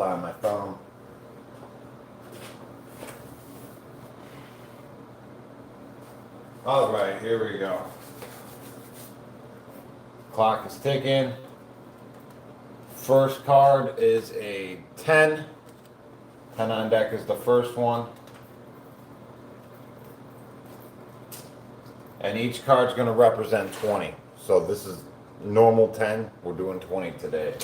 on my phone. All right, here we go. Clock is ticking. First card is a 10. 10 on deck is the first one. And each card's going to represent 20. So this is normal 10. We're doing 20 today.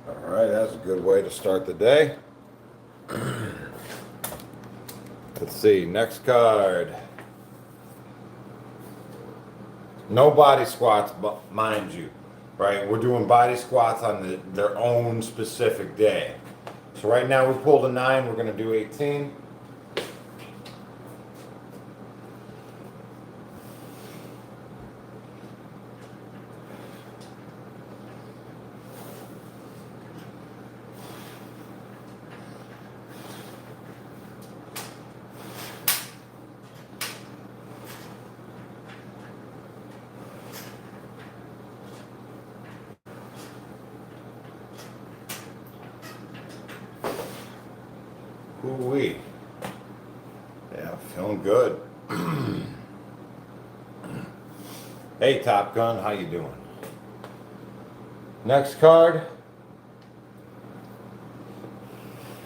All right, that's a good way to start the day. Let's see, next card. No body squats, mind you, right? We're doing body squats on their own specific day. So right now we pulled a 9, we're going to do 18. Ooh-wee. Yeah, feeling good. Hey, Top Gun, how you doing? Next card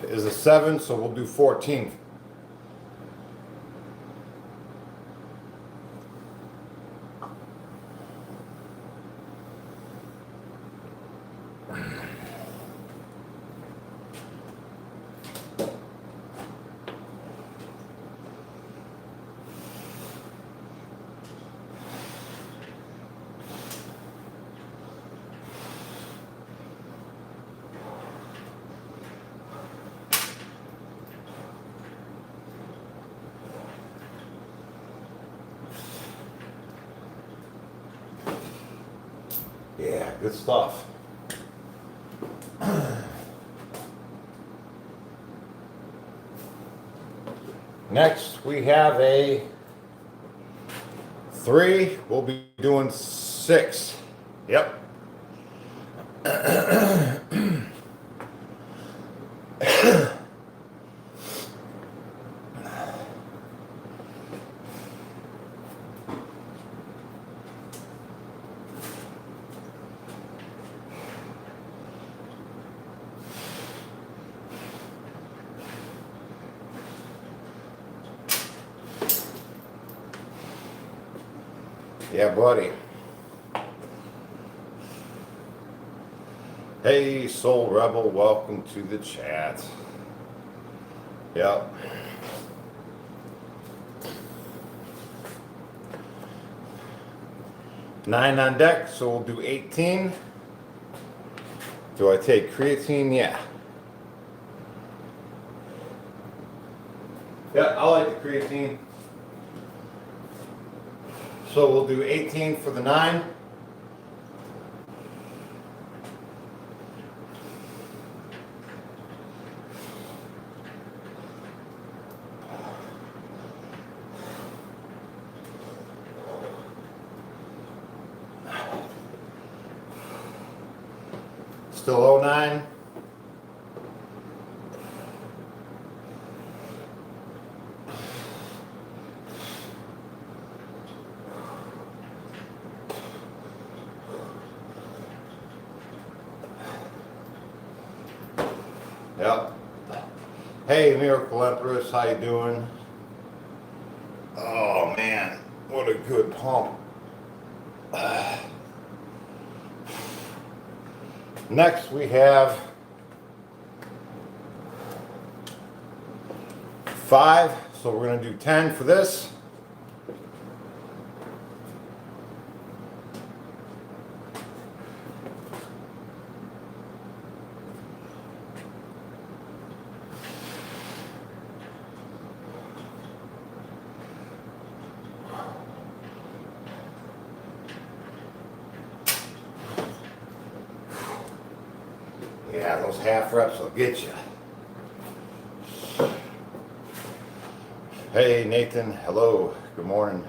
is a 7, so we'll do 14. Yeah, good stuff. Next, we have a 3. We'll be doing 6. Yep. Yeah, buddy. Hey, Soul Rebel, welcome to the chat. Yep. Nine on deck, so we'll do 18. Do I take creatine? Yeah. Yeah, I like the creatine. So we'll do 18 for the 9. Still 09. Yep. Hey, Miracle Empress, how you doing? Oh man, what a good pump. Next we have 5. So we're going to do 10 for this. Yeah, those half reps will get you. Hey Nathan, hello, good morning.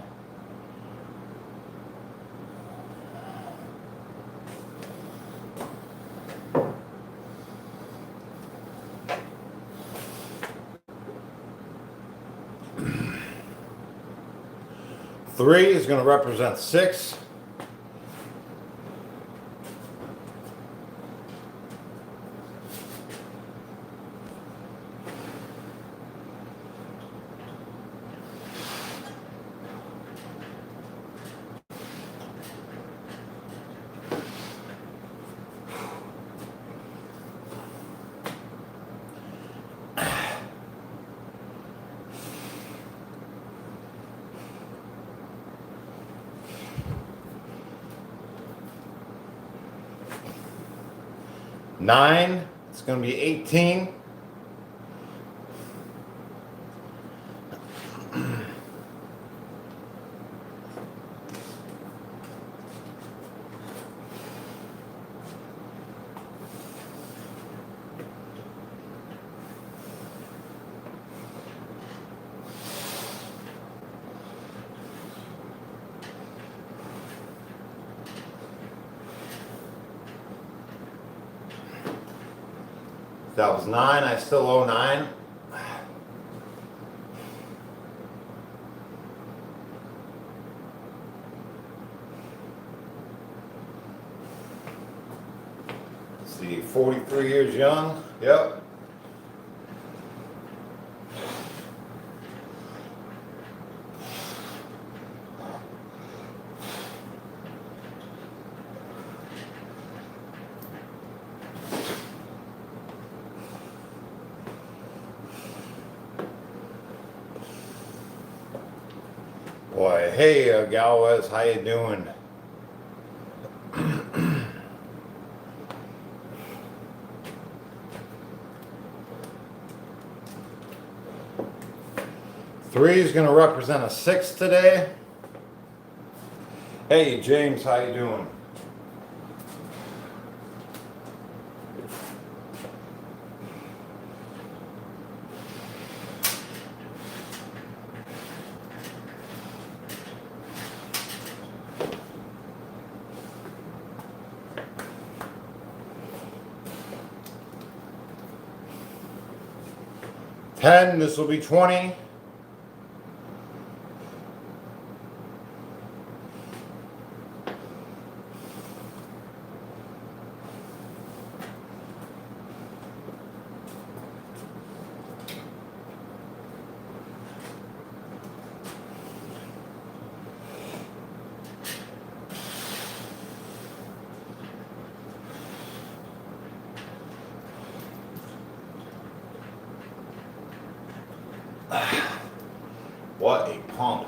Three is going to represent 6. Nine, it's going to be 18. That was 9, I still owe 9. Let's see, 43 years young, yep. Boy, hey Galvez, how you doing? Three is going to represent a 6 today. Hey James, how you doing? Ten, this will be 20. What a pump.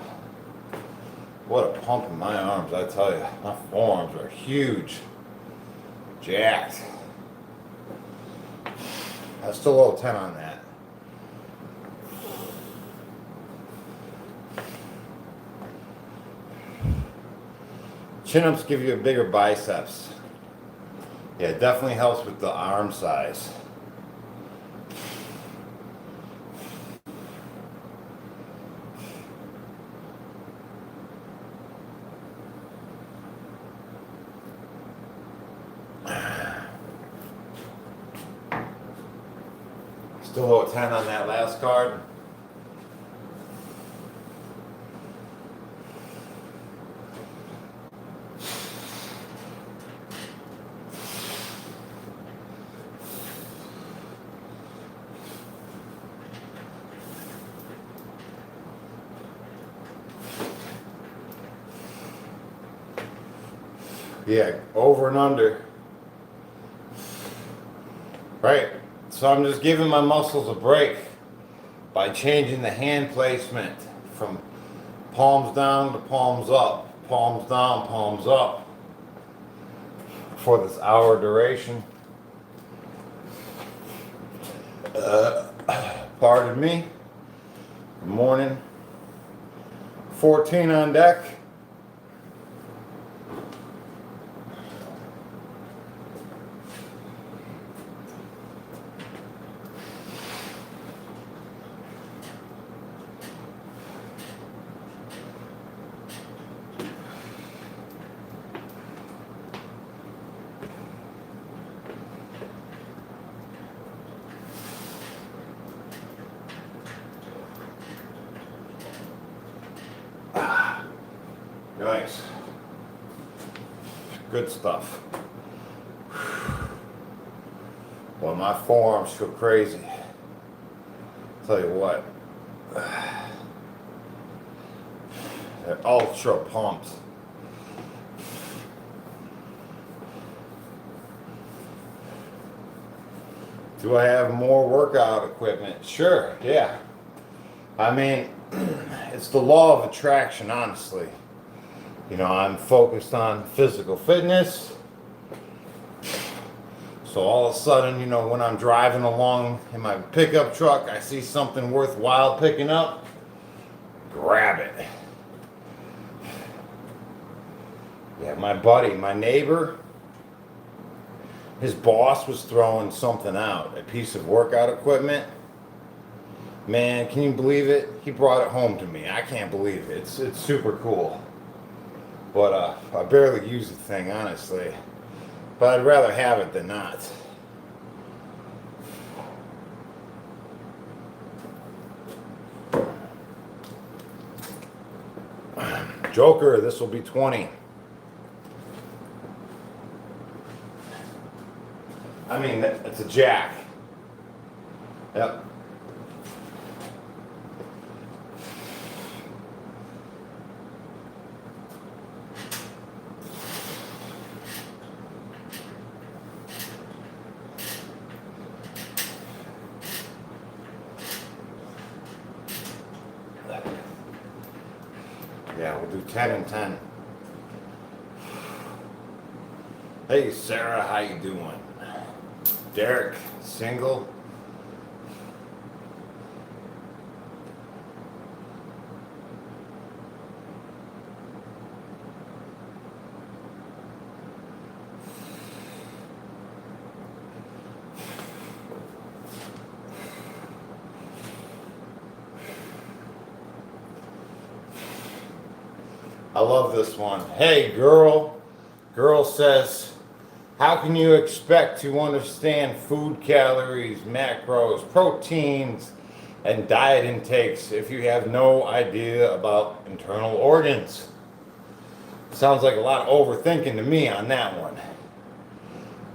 What a pump in my arms, I tell you. My forearms are huge. Jacked. I still owe 10 on that. Chin-ups give you a bigger biceps. Yeah, it definitely helps with the arm size. Still owe 10 on that last card. Yeah, over and under. Right. So I'm just giving my muscles a break. by changing the hand placement from palms down to palms up, palms down, palms up for this hour duration. Pardon me. Good morning. 14 on deck. Nice. Good stuff. Well, my forearms feel crazy. Tell you what. They're ultra pumped. Do I have more workout equipment? Sure, yeah. I mean, it's the law of attraction, honestly. You know, I'm focused on physical fitness. So all of a sudden, you know, when I'm driving along in my pickup truck, I see something worthwhile picking up, grab it. Yeah, my buddy, my neighbor, his boss was throwing something out, a piece of workout equipment. Man, can you believe it? He brought it home to me. I can't believe it. It's super cool. But I barely use the thing, honestly. But I'd rather have it than not. Joker, this will be 20. I mean, it's a jack. Yep. Yeah, we'll do 10 and 10. Hey, Sarah, how you doing? Derek, single? I love this one. Hey, girl. Girl says, how can you expect to understand food calories, macros, proteins, and diet intakes if you have no idea about internal organs? Sounds like a lot of overthinking to me on that one.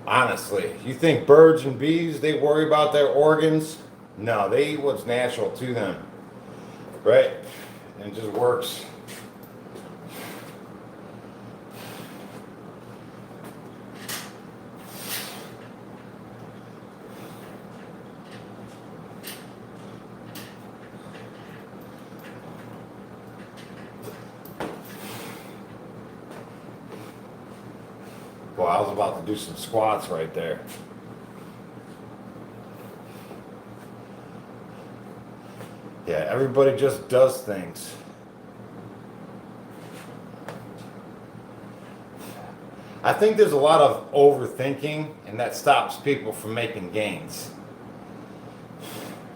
Honestly, you think birds and bees, they worry about their organs? No, they eat what's natural to them. Right? And it just works. Well, I was about to do some squats right there. Yeah, everybody just does things. I think there's a lot of overthinking, and that stops people from making gains.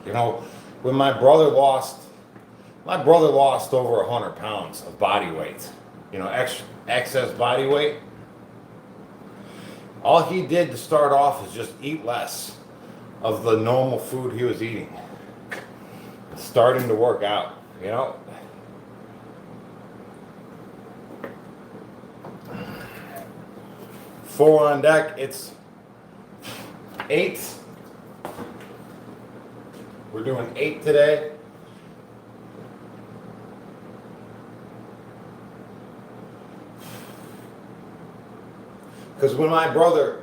You know, when my brother lost over 100 pounds of body weight. You know, excess body weight. All he did to start off is just eat less of the normal food he was eating. It's starting to work out, you know. Four on deck, it's 8. We're doing 8 today. Because when my brother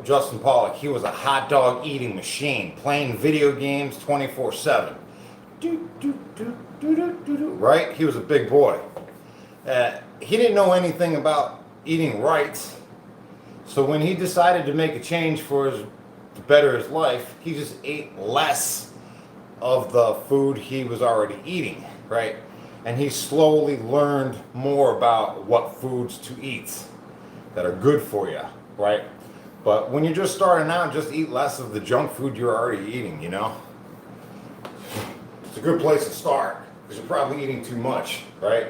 Justin Pollock, he was a hot dog eating machine, playing video games 24/7. Right? He was a big boy. He didn't know anything about eating right. So when he decided to make a change to better his life, he just ate less of the food he was already eating, right? And he slowly learned more about what foods to eat that are good for you, right? But when you're just starting out, just eat less of the junk food you're already eating, you know? It's a good place to start because you're probably eating too much, right?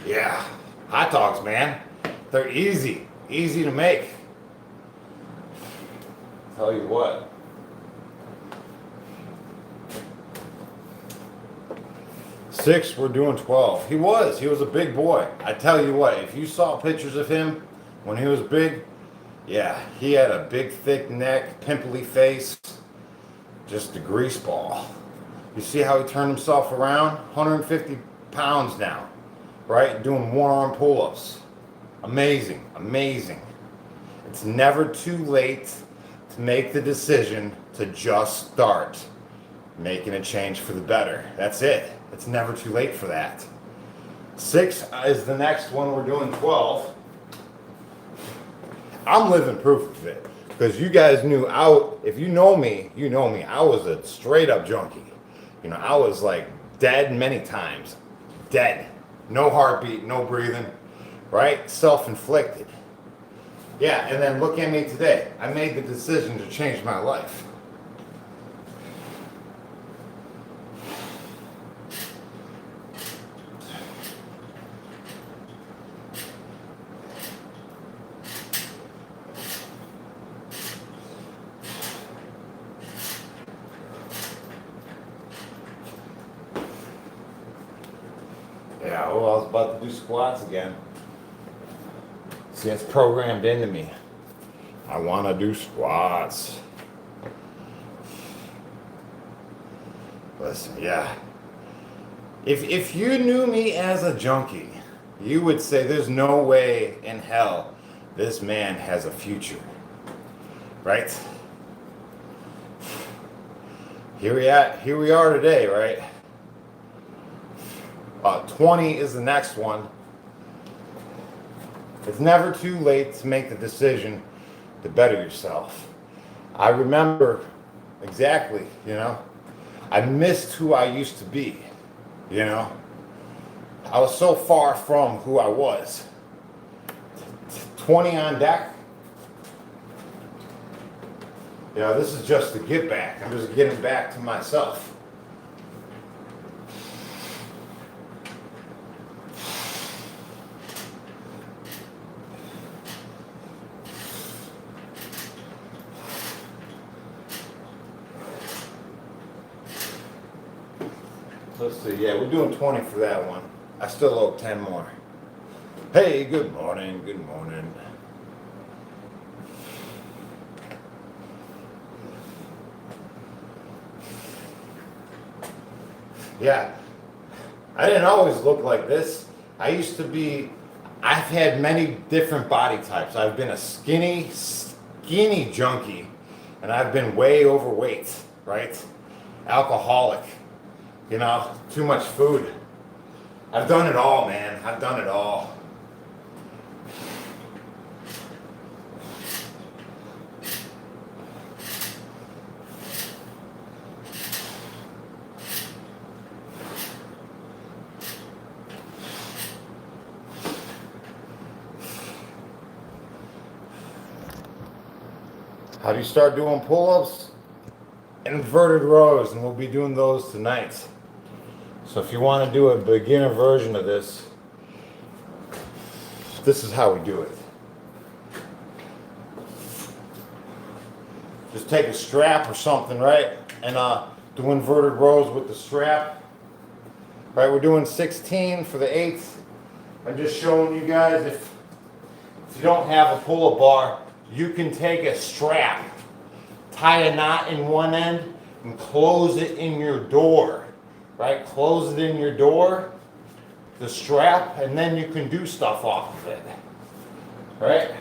Yeah, hot dogs, man. They're easy to make. Tell you what. Six, we're doing 12. He was a big boy. I tell you what, if you saw pictures of him when he was big, yeah, he had a big, thick neck, pimply face, just a grease ball. You see how he turned himself around? 150 pounds now, right? Doing one-arm pull-ups. Amazing, amazing. It's never too late to make the decision to just start making a change for the better. That's it. It's never too late for that. 6 is the next one. We're doing 12. I'm living proof of it because you guys knew if you know me, you know me. I was a straight up junkie. You know, I was like dead many times. Dead. No heartbeat, no breathing, right? Self-inflicted. Yeah, and then look at me today. I made the decision to change my life. Yeah, well, I was about to do squats again. See, it's programmed into me. I want to do squats. Listen, yeah. If you knew me as a junkie, you would say there's no way in hell this man has a future. Right? Here we are today, right? 20 is the next one. It's never too late to make the decision to better yourself. I remember exactly, you know, I missed who I used to be, you know. I was so far from who I was. 20 on deck. You know, this is just the get back. I'm just getting back to myself. Let's see, yeah, we're doing 20 for that one. I still owe 10 more. Hey, good morning, good morning. Yeah, I didn't always look like this. I've had many different body types. I've been a skinny junkie, and I've been way overweight, right? Alcoholic. You know, too much food. I've done it all, man. I've done it all. How do you start doing pull-ups? Inverted rows, and we'll be doing those tonight. So if you want to do a beginner version of this, this is how we do it. Just take a strap or something, right? And do inverted rows with the strap. Right, we're doing 16 for the 8th. I'm just showing you guys if you don't have a pull-up bar, you can take a strap, tie a knot in one end, and close it in your door, right? Close it in your door, the strap, and then you can do stuff off of it, right?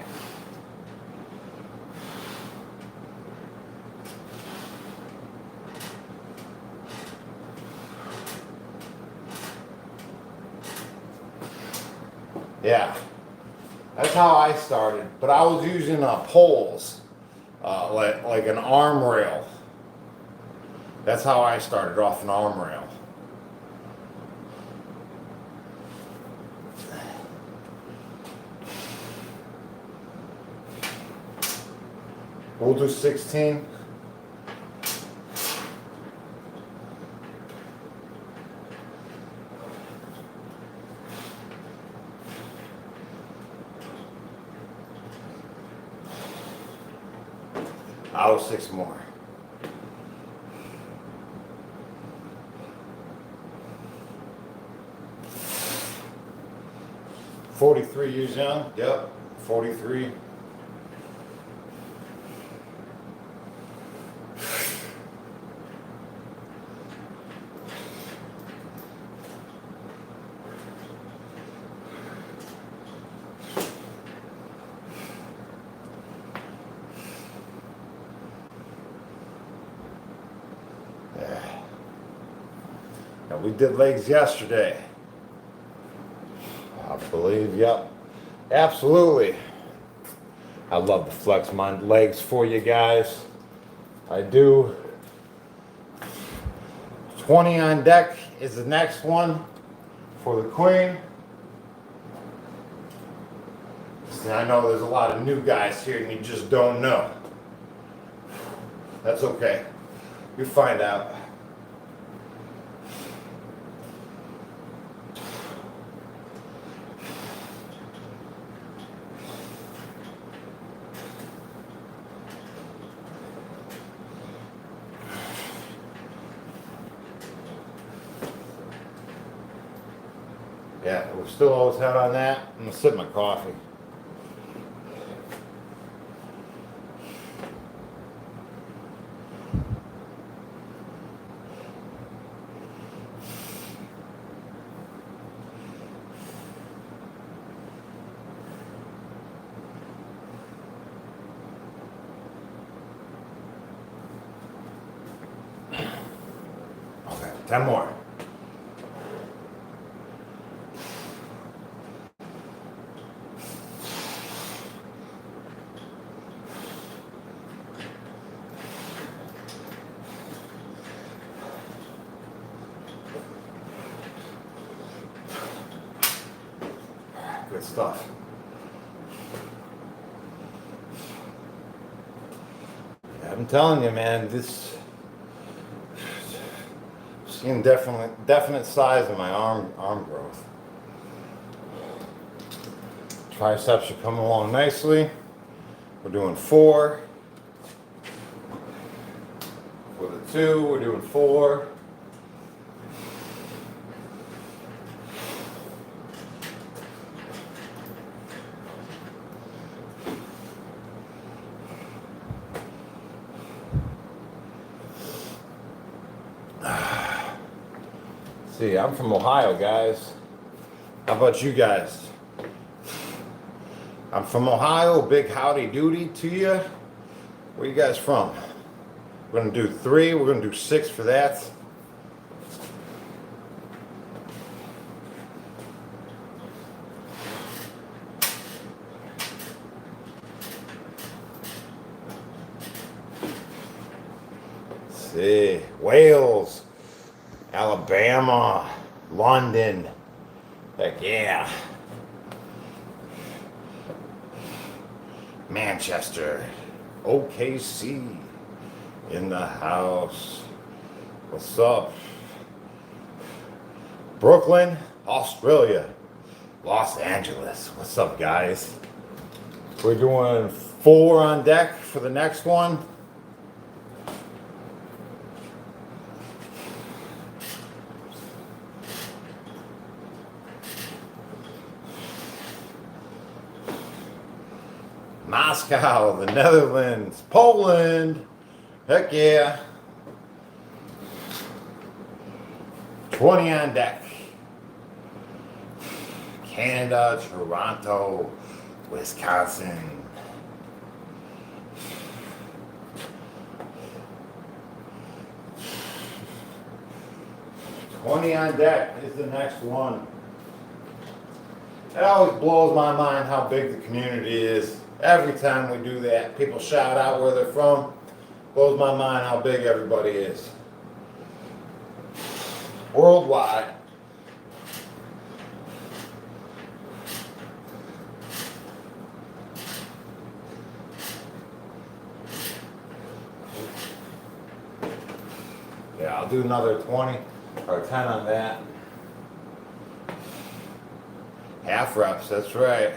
Yeah, that's how I started, but I was using poles, like an arm rail. That's how I started off, an arm rail. We'll do 16. I'll 6 more. $43 years young. Yep, 43. Now, we did legs yesterday. I believe, yep. Absolutely. I love to flex my legs for you guys. I do. 20 on deck is the next one for the queen. See, I know there's a lot of new guys here and you just don't know. That's okay. You find out. Yeah, we're still always out on that. I'm gonna sip my coffee. Okay, 10 more. Good stuff. I'm telling you, man, this seeing definite size in my arm growth. Triceps are coming along nicely. We're doing 4. For the 2, we're doing 4. See, I'm from Ohio, guys. How about you guys? I'm from Ohio. Big howdy doody to you. Where you guys from? We're gonna do 3. We're gonna do 6 for that. Let's see, Wales, Alabama, London. Heck yeah. Manchester, OKC in the house. What's up? Brooklyn, Australia, Los Angeles. What's up, guys? We're doing 4 on deck for the next one. Moscow, the Netherlands, Poland. Heck yeah. 20 on deck. Canada, Toronto, Wisconsin. "20 on deck" is the next one. It always blows my mind how big the community is. Every time we do that, people shout out where they're from. Blows my mind how big everybody is. Worldwide. Yeah, I'll do another 20 or 10 on that. Half reps, that's right.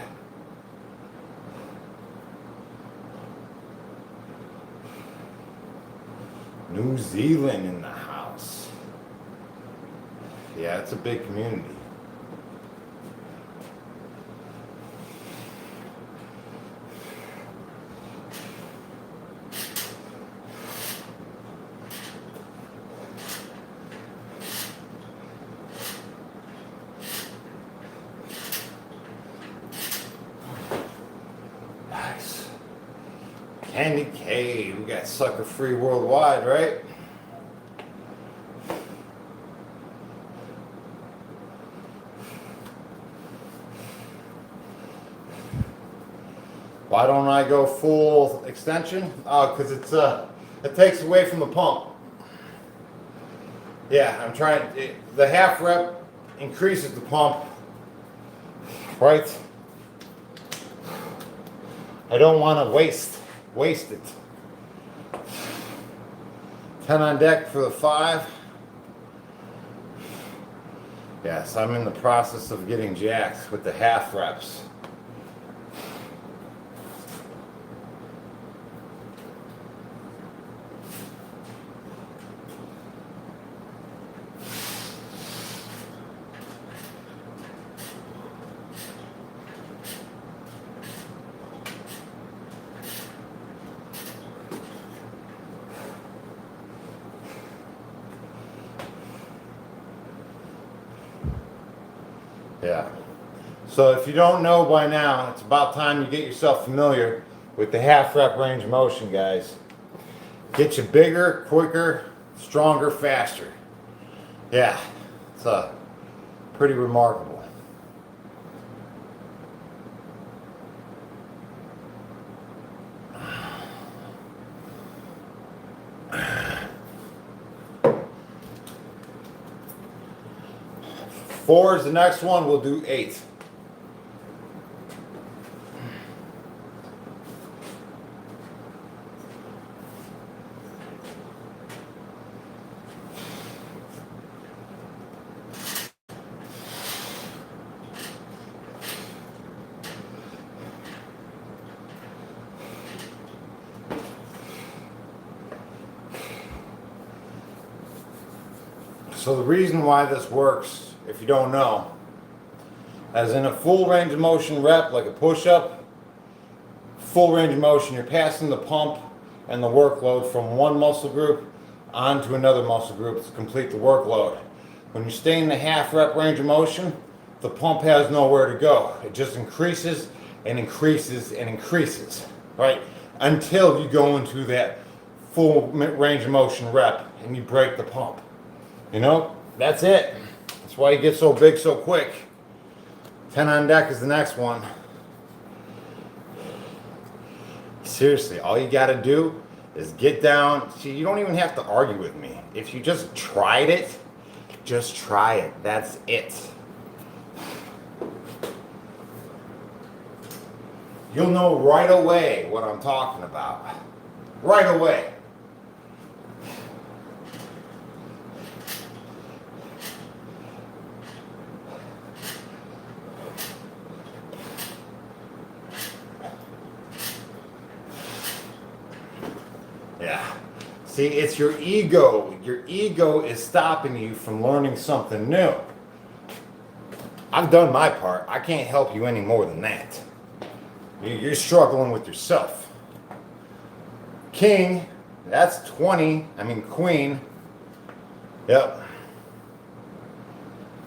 New Zealand in the house. Yeah, it's a big community. Nice. Candy K, we got sucker free worldwide, right? Why don't I go full extension? Oh, because it takes away from the pump. Yeah, I'm trying. The half rep increases the pump, right? I don't want to waste it. 10 on deck for the 5. Yes, I'm in the process of getting jacked with the half reps. Yeah. So if you don't know by now, it's about time you get yourself familiar with the half rep range of motion, guys. Get you bigger, quicker, stronger, faster. Yeah, it's pretty remarkable. Four is the next one. We'll do 8. So the reason why this works, if you don't know, as in a full range of motion rep, like a push-up, full range of motion, you're passing the pump and the workload from one muscle group onto another muscle group to complete the workload. When you stay in the half rep range of motion, the pump has nowhere to go. It just increases and increases and increases, right? Until you go into that full range of motion rep and you break the pump. You know, that's it. That's why you get so big so quick. 10 on deck is the next one. Seriously, all you got to do is get down. See, you don't even have to argue with me. If you just tried it, just try it. That's it. You'll know right away what I'm talking about. Right away. Yeah. See, it's your ego. Your ego is stopping you from learning something new. I've done my part. I can't help you any more than that. You're struggling with yourself. King, that's 20. I mean, queen. Yep.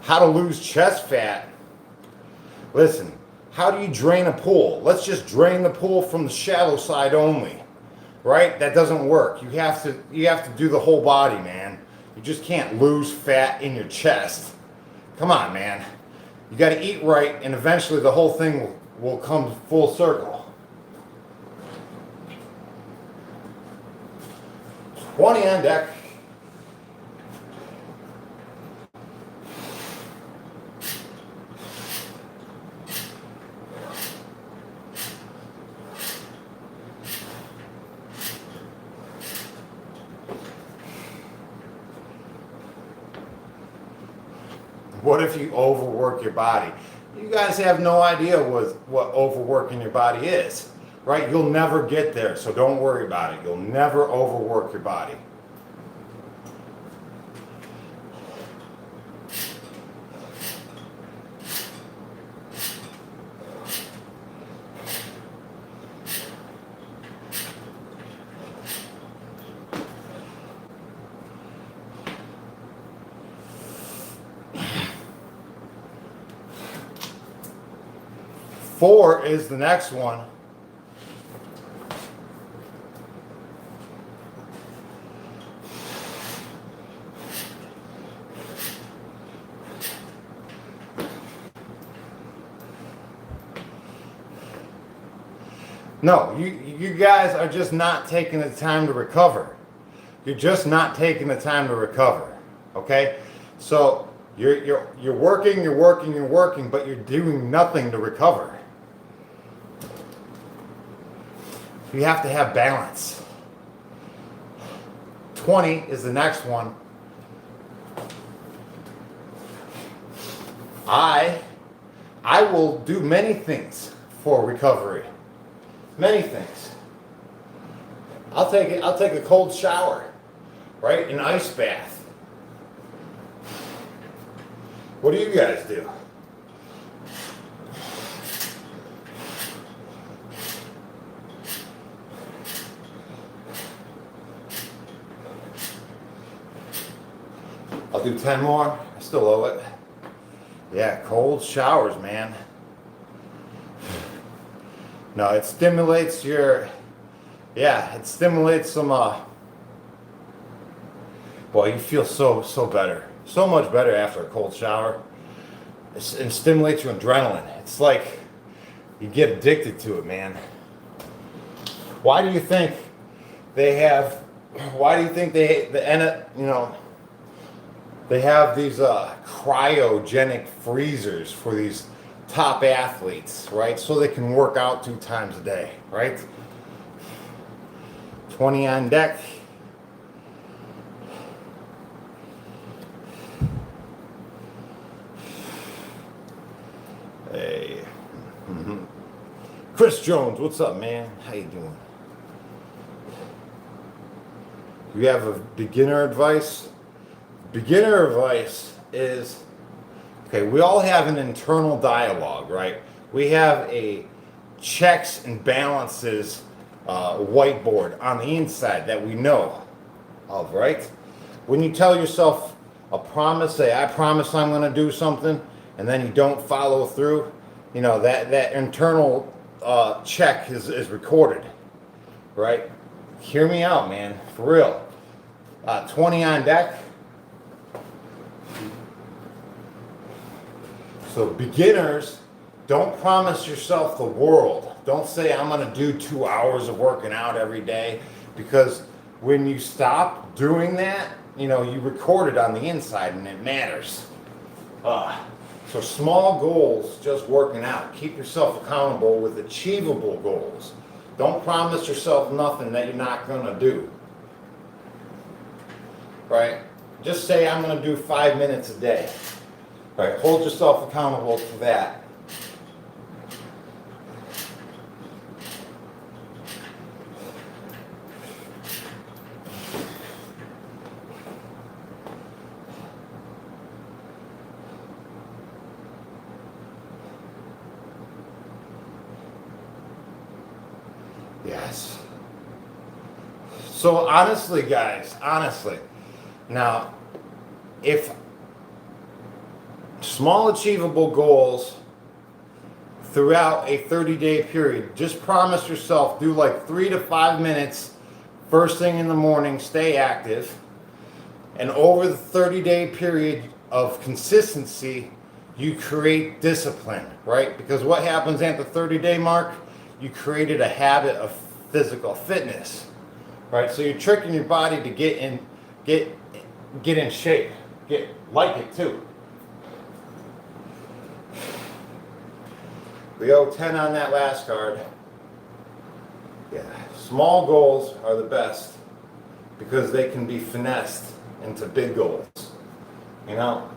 how to lose chest fat. Listen, how do you drain a pool? Let's just drain the pool from the shallow side only, right? That doesn't work. You have to do the whole body, man. You just can't lose fat in your chest. Come on, man. You got to eat right, and eventually the whole thing will come full circle. 20 on deck. What if you overwork your body? You guys have no idea what overworking your body is, right? You'll never get there, so don't worry about it. You'll never overwork your body. Four is the next one. No, you guys are just not taking the time to recover. You're just not taking the time to recover. Okay? So you're working, but you're doing nothing to recover. You have to have balance. 20 is the next one. I will do many things for recovery. Many things. I'll take a cold shower, right? An ice bath. What do you guys do? I'll do 10 more. I still owe it. Yeah, cold showers, man. No, it stimulates it stimulates some, boy, you feel so better. So much better after a cold shower. It stimulates your adrenaline. It's like you get addicted to it, man. Why do you think they have these cryogenic freezers for these top athletes, right? So they can work out 2 times a day, right? 20 on deck. Hey. Chris Jones, what's up, man? How you doing? You have a beginner advice? Beginner advice is, okay, we all have an internal dialogue, right? We have a checks and balances whiteboard on the inside that we know of, right? When you tell yourself a promise, say, I promise I'm going to do something, and then you don't follow through, you know, that internal check is recorded, right? Hear me out, man, for real. 20 on deck. So beginners, don't promise yourself the world. Don't say I'm going to do 2 hours of working out every day, because when you stop doing that, you know, you record it on the inside and it matters. So small goals, just working out. Keep yourself accountable with achievable goals. Don't promise yourself nothing that you're not going to do. Right? Just say I'm going to do 5 minutes a day. Right? Hold yourself accountable to that. Yes. So honestly, guys, now, if Small achievable goals throughout a 30-day period. Just promise yourself, do like 3 to 5 minutes first thing in the morning, stay active. And over the 30-day period of consistency, you create discipline, right? Because what happens at the 30-day mark? You created a habit of physical fitness, right? So you're tricking your body to get in shape, get like it too. We owe 10 on that last card. Yeah, small goals are the best because they can be finessed into big goals, you know?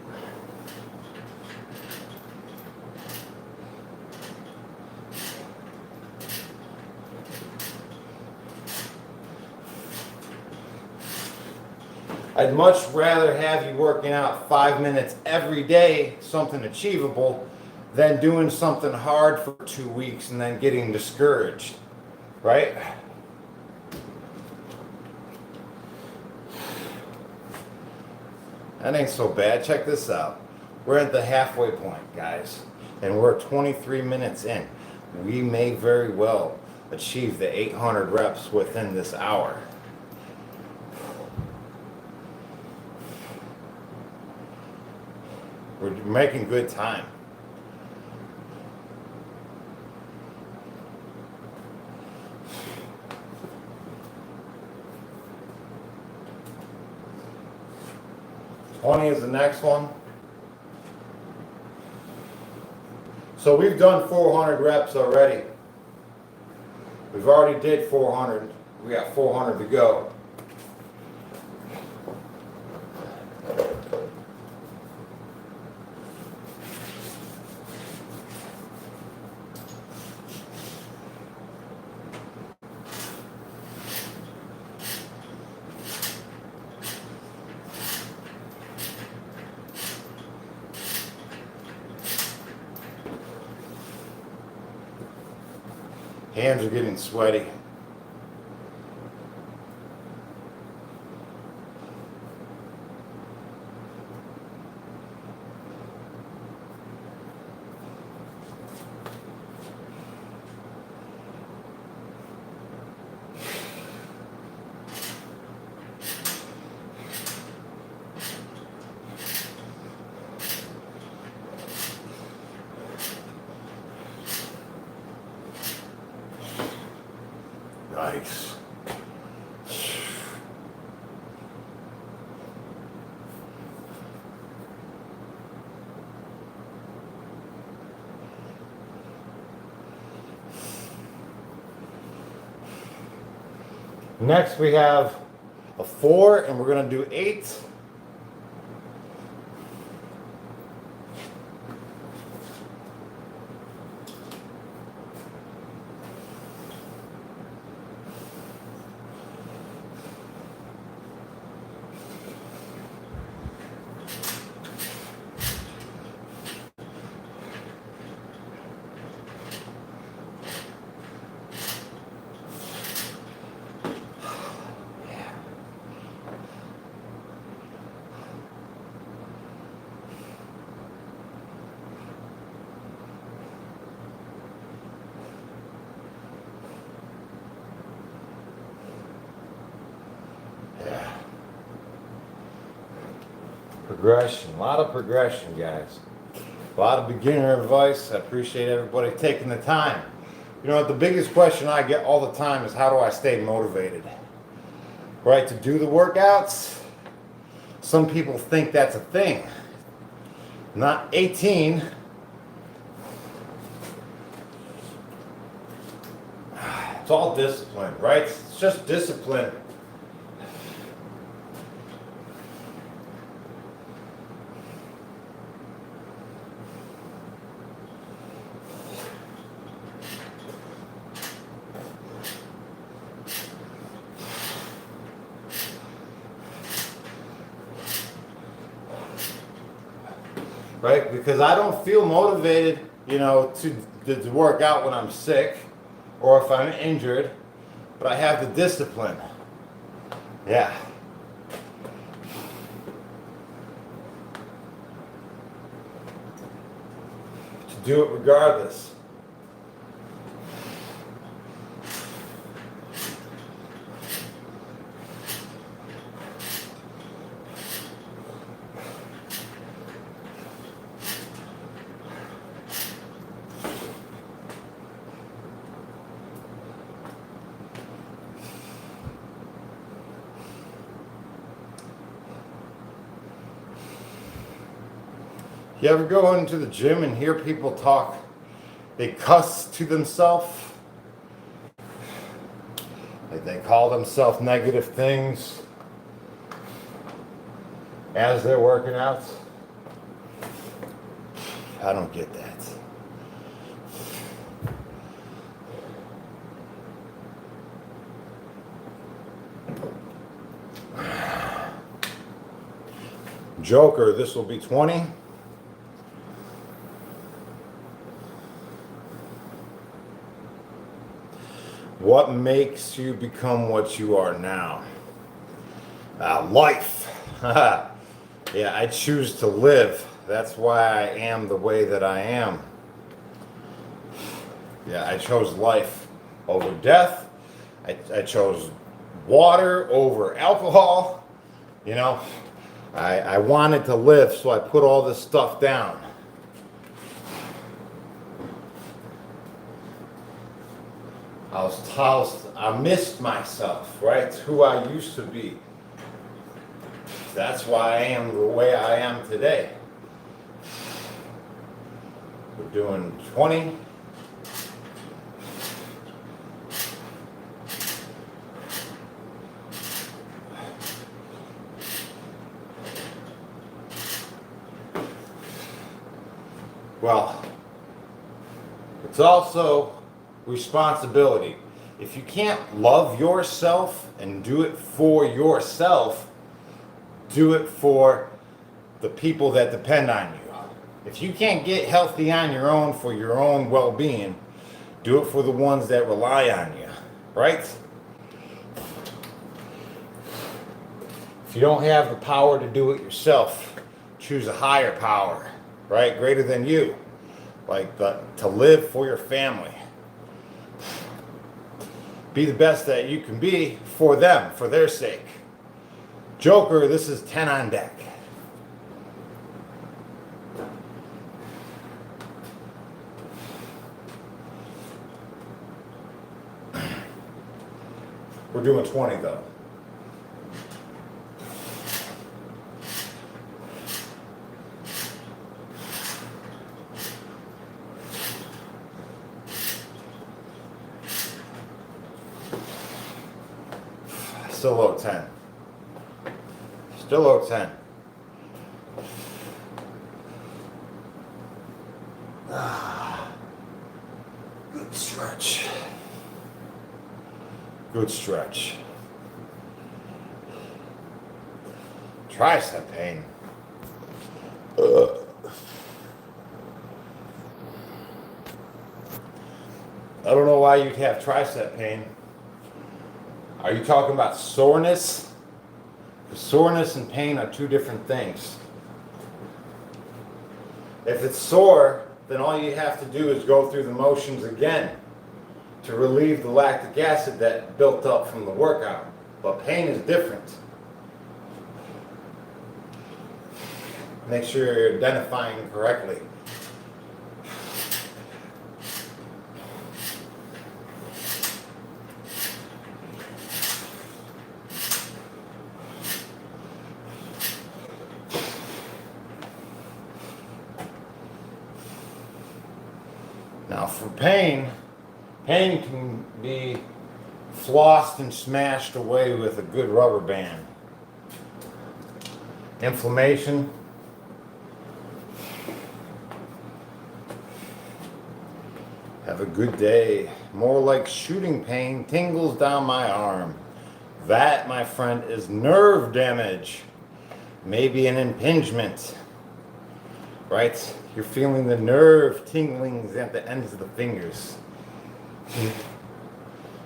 I'd much rather have you working out 5 minutes every day, something achievable, than doing something hard for 2 weeks and then getting discouraged, right? That ain't so bad. Check this out. We're at the halfway point, guys, and we're 23 minutes in. We may very well achieve the 800 reps within this hour. We're making good time. Is the next one. So we've done 400 reps already. We've already did 400. We got 400 to go. Hands are getting sweaty. Nice. Next we have a 4 and we're going to do 8. Progression, a lot of progression, guys. A lot of beginner advice. I appreciate everybody taking the time. You know what, the biggest question I get all the time is how do I stay motivated? Right, to do the workouts? Some people think that's a thing. Not 18. It's all discipline, right? It's just discipline. Right? Because I don't feel motivated, you know, to work out when I'm sick or if I'm injured, but I have the discipline. Yeah. do it regardless. You ever go into the gym and hear people talk? They cuss to themselves. Like they call themselves negative things as they're working out. I don't get that. Joker, this will be 20. What makes you become what you are now? Life. Yeah, I choose to live. That's why I am the way that I am. Yeah, I chose life over death. I chose water over alcohol. You know, I wanted to live, so I put all this stuff down. I missed myself, right? Who I used to be. That's why I am the way I am today. We're doing 20. Well, it's also responsibility. If you can't love yourself and do it for yourself, do it for the people that depend on you. If you can't get healthy on your own for your own well-being, do it for the ones that rely on you, right? If you don't have the power to do it yourself, choose a higher power, right? Greater than you, like to live for your family. Be the best that you can be for them, for their sake. Joker, this is 10 on deck. We're doing 20 though. Still low 10. Still low 10. Good stretch. Good stretch. Tricep pain. I don't know why you'd have tricep pain. Are you talking about soreness? Soreness and pain are two different things. If it's sore, then all you have to do is go through the motions again to relieve the lactic acid that built up from the workout. But pain is different. Make sure you're identifying correctly. Now for pain can be flossed and smashed away with a good rubber band. Inflammation. Have a good day. More like shooting pain, tingles down my arm. That, my friend, is nerve damage. Maybe an impingement. Right? You're feeling the nerve tinglings at the ends of the fingers.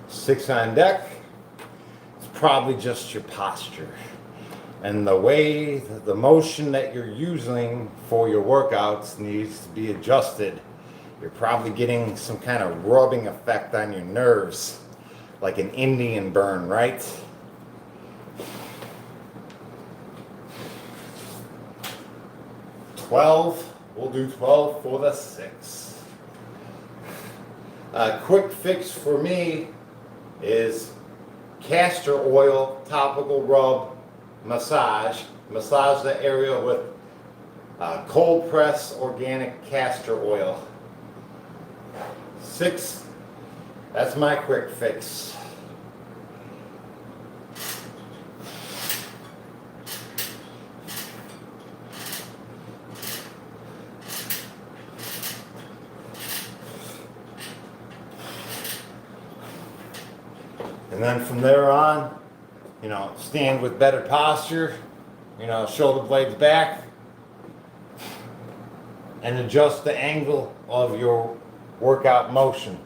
6 on deck. It's probably just your posture. And the way, the motion that you're using for your workouts needs to be adjusted You're probably getting some kind of rubbing effect on your nerves, like an Indian burn, right? We'll do 12 for the 6. A quick fix for me is castor oil topical rub massage. Massage the area with cold press organic castor oil. 6, that's my quick fix. And then from there on, stand with better posture, shoulder blades back, and adjust the angle of your workout motion.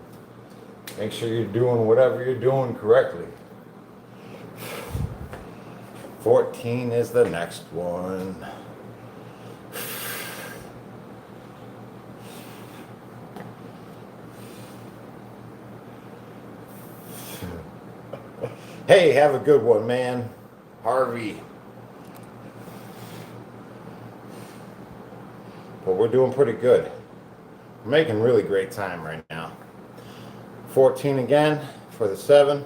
Make sure you're doing whatever you're doing correctly. 14 is the next one. Hey, have a good one, man. Harvey. But we're doing pretty good. We're making really great time right now. 14 again for the 7.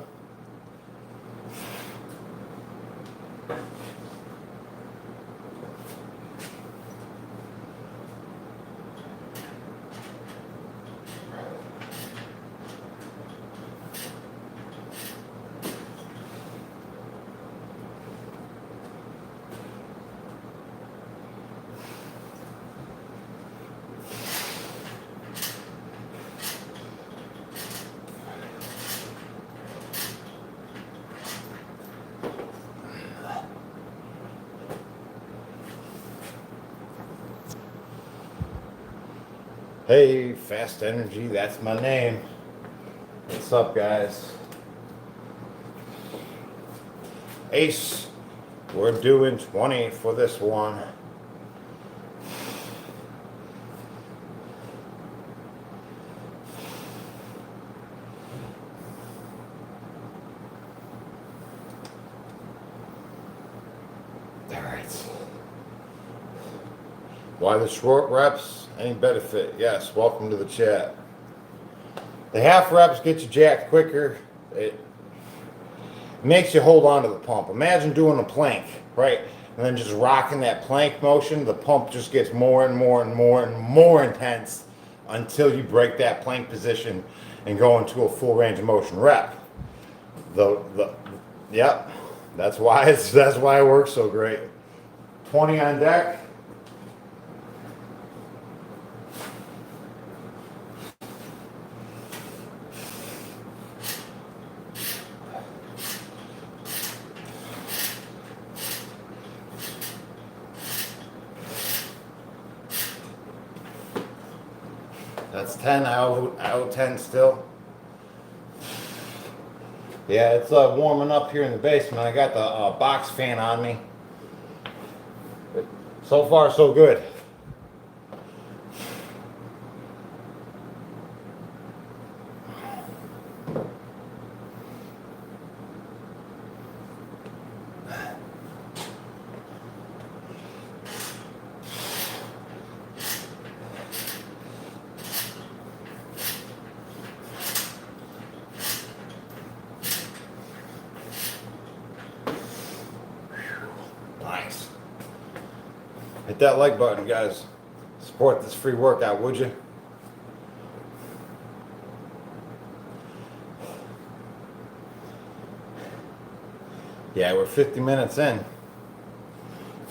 Hey, Fast Energy, that's my name. What's up, guys? Ace, we're doing 20 for this one. All right. Why the short reps? Any benefit? Yes, welcome to the chat. The half reps get you jacked quicker. It makes you hold on to the pump. Imagine doing a plank, right? And then just rocking that plank motion. The pump just gets more and more and more and more intense until you break that plank position and go into a full range of motion rep. Yep, that's why it works so great. 20 on deck. That's 10 out of 10 still. Yeah, it's warming up here in the basement. I got the box fan on me. So far, so good. Nice. Hit that like button, guys. Support this free workout, would you? Yeah, we're 50 minutes in.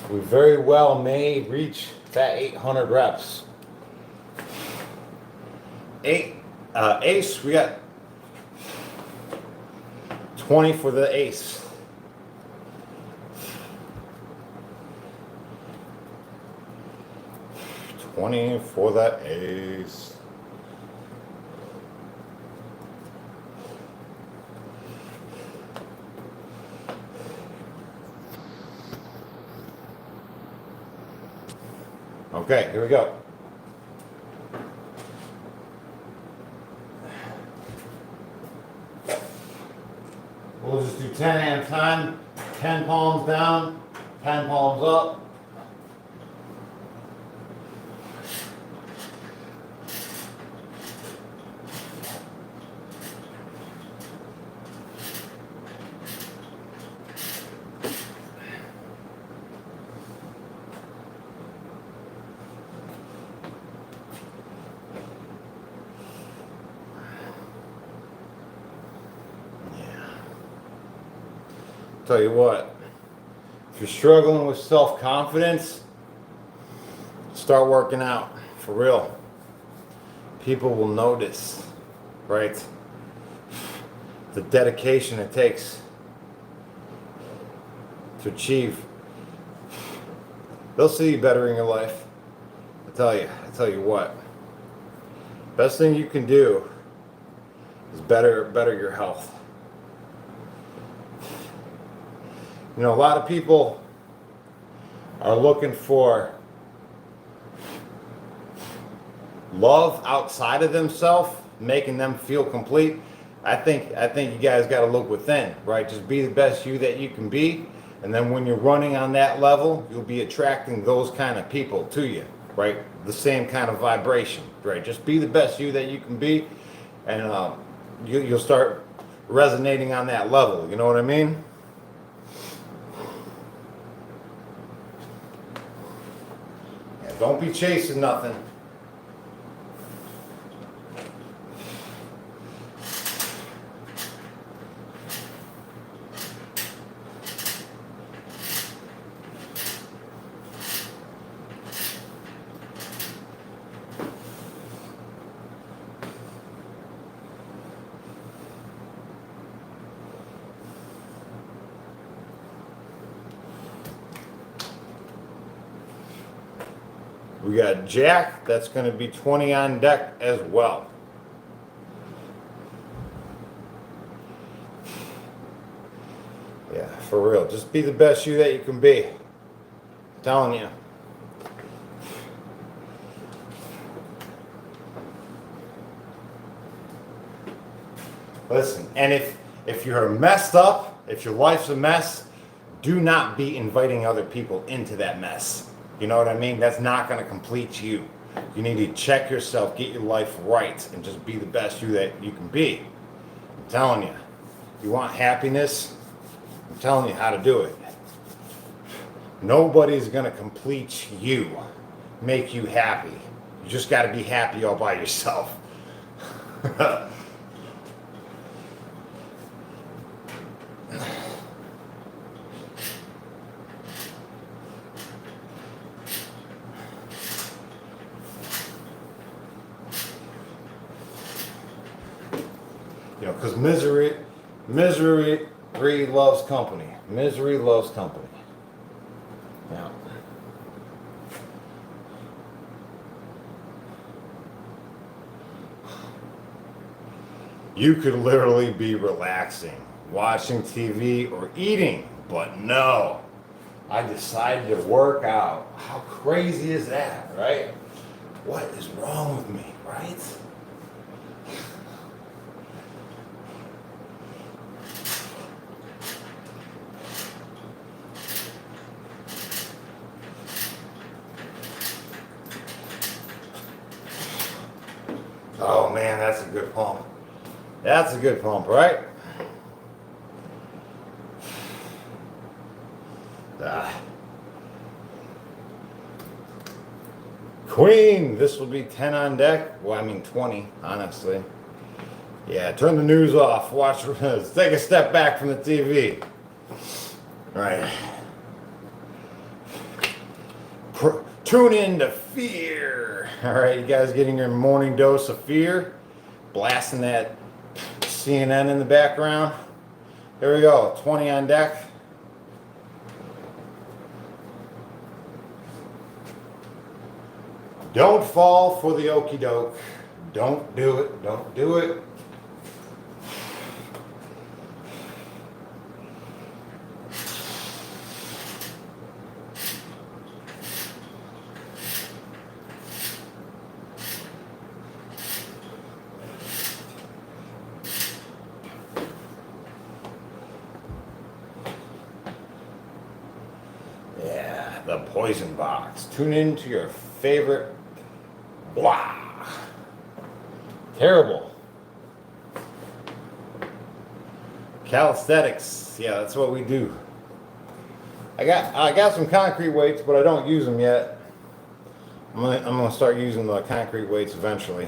We very well may reach that 800 reps. Ace, we got 20 for the ace. $20 for the ace. Okay, here we go. time. 10 palms down, 10 palms up. Tell you what, if you're struggling with self-confidence, start working out, for real. People will notice, right? The dedication it takes to achieve. They'll see you better in your life. I tell you what. Best thing you can do is better your health. You know, a lot of people are looking for love outside of themselves, making them feel complete. I think you guys got to look within, right? Just be the best you that you can be, and then when you're running on that level, you'll be attracting those kind of people to you, right? The same kind of vibration, right? Just be the best you that you can be, and you'll start resonating on that level. You know what I mean? Don't be chasing nothing. We got Jack, that's going to be 20 on deck as well. Yeah, for real. Just be the best you that you can be. I'm telling you. Listen, and if you're messed up, if your life's a mess, do not be inviting other people into that mess. You know what I mean? That's not going to complete you. You need to check yourself, get your life right, and just be the best you that you can be. I'm telling you. You want happiness? I'm telling you how to do it. Nobody's going to complete you, make you happy. You just got to be happy all by yourself. You know, because misery loves company. Misery loves company. Yeah. You could literally be relaxing, watching TV or eating, but no. I decided to work out. How crazy is that, right? What is wrong with me, right? Oh man, that's a good pump. That's a good pump, right? Queen, this will be 10 on deck. Well, I mean 20, honestly. Yeah, turn the news off. Watch, take a step back from the TV. All right. Tune in to fear. All right, you guys getting your morning dose of fear? Blasting that CNN in the background. Here we go, 20 on deck. Don't fall for the okie doke. Don't do it. Don't do it. the poison box. Tune in to your favorite. Blah. Terrible. Calisthenics. Yeah, that's what we do. I got some concrete weights, but I don't use them yet. I'm gonna start using the concrete weights eventually.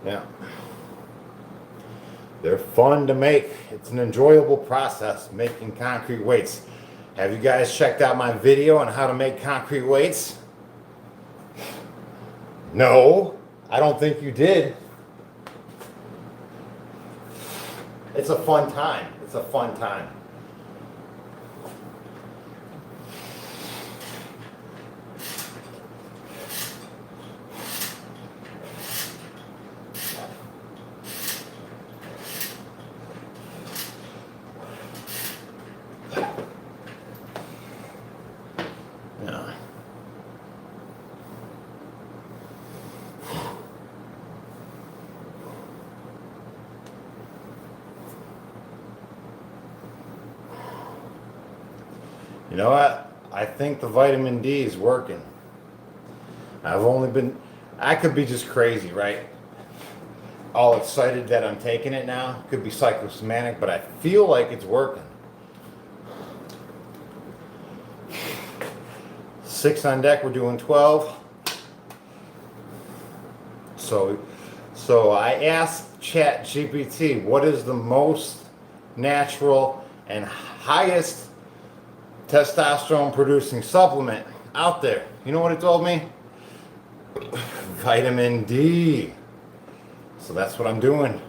Yeah. They're fun to make. It's an enjoyable process making concrete weights. Have you guys checked out my video on how to make concrete weights? No, I don't think you did. It's a fun time. It's a fun time. Yeah. You know what? I think the vitamin D is working. I could be just crazy, right? All excited that I'm taking it now. Could be psychosomatic, but I feel like it's working. 6 on deck, we're doing 12. So I asked ChatGPT, what is the most natural and highest testosterone producing supplement out there? You know what it told me? Vitamin D. So that's what I'm doing.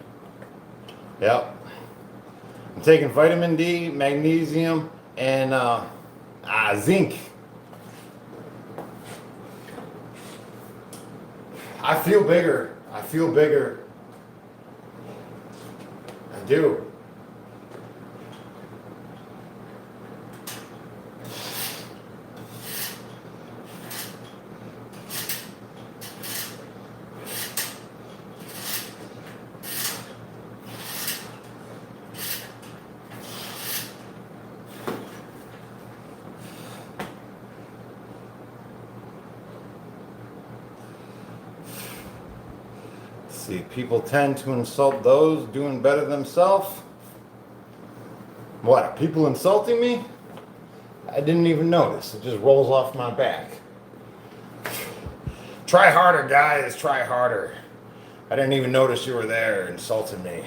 Yep. I'm taking vitamin D, magnesium, and zinc. I feel bigger. I feel bigger. I do. See, people tend to insult those doing better themselves. What, are people insulting me? I didn't even notice. It just rolls off my back. Try harder, guys. Try harder. I didn't even notice you were there insulting me.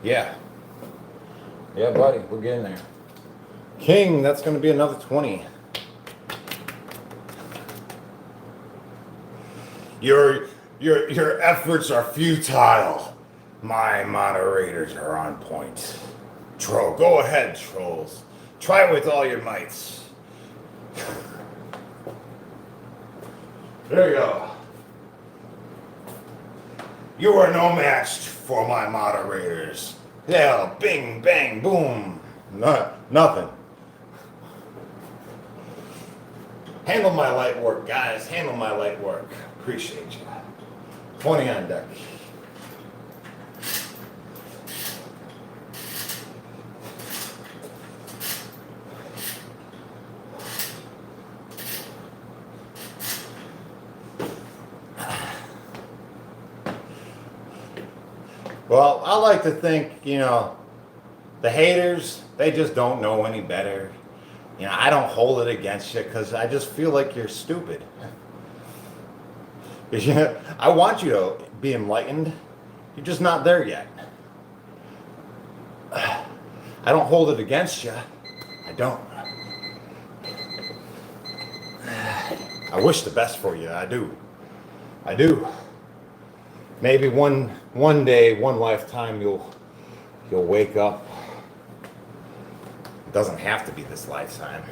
Yeah. Yeah, buddy, we're getting there. King, that's going to be another 20. Your efforts are futile. My moderators are on point. Troll, go ahead, trolls. Try with all your mights. There you go. You are no match for my moderators. Hell, bing, bang, boom. Nothing. Handle my light work, guys. Handle my light work. Appreciate you. 20 on deck. Well, I like to think, the haters, they just don't know any better. I don't hold it against you because I just feel like you're stupid. I want you to be enlightened. You're just not there yet. I don't hold it against you. I don't. I wish the best for you. I do. I do. Maybe one day, one lifetime, you'll wake up. It doesn't have to be this lifetime.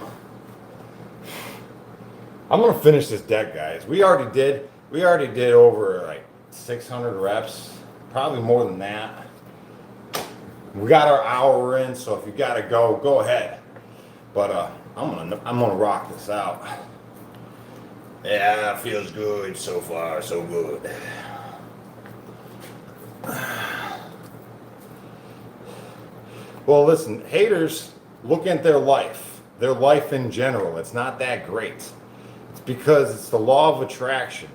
I'm gonna finish this deck, guys. We already did over like 600 reps, probably more than that. We got our hour in, so if you gotta go, go ahead. But I'm gonna rock this out. Yeah, feels good so far, so good. Well, listen, haters look at their life in general. It's not that great. It's because it's the law of attraction.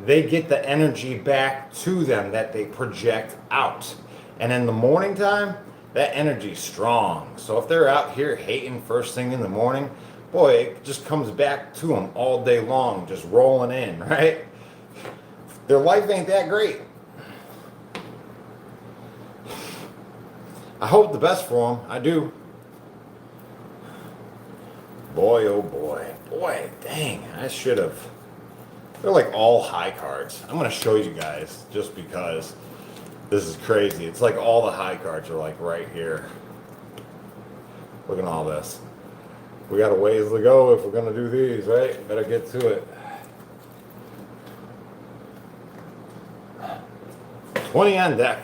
They get the energy back to them that they project out. And in the morning time, that energy's strong. So if they're out here hating first thing in the morning, boy, it just comes back to them all day long, just rolling in, right? Their life ain't that great. I hope the best for them. I do. Boy, oh boy. Boy, dang, I should have. They're like all high cards. I'm going to show you guys just because this is crazy. It's like all the high cards are like right here. Look at all this. We got a ways to go if we're going to do these, right? Better get to it. 20 on deck.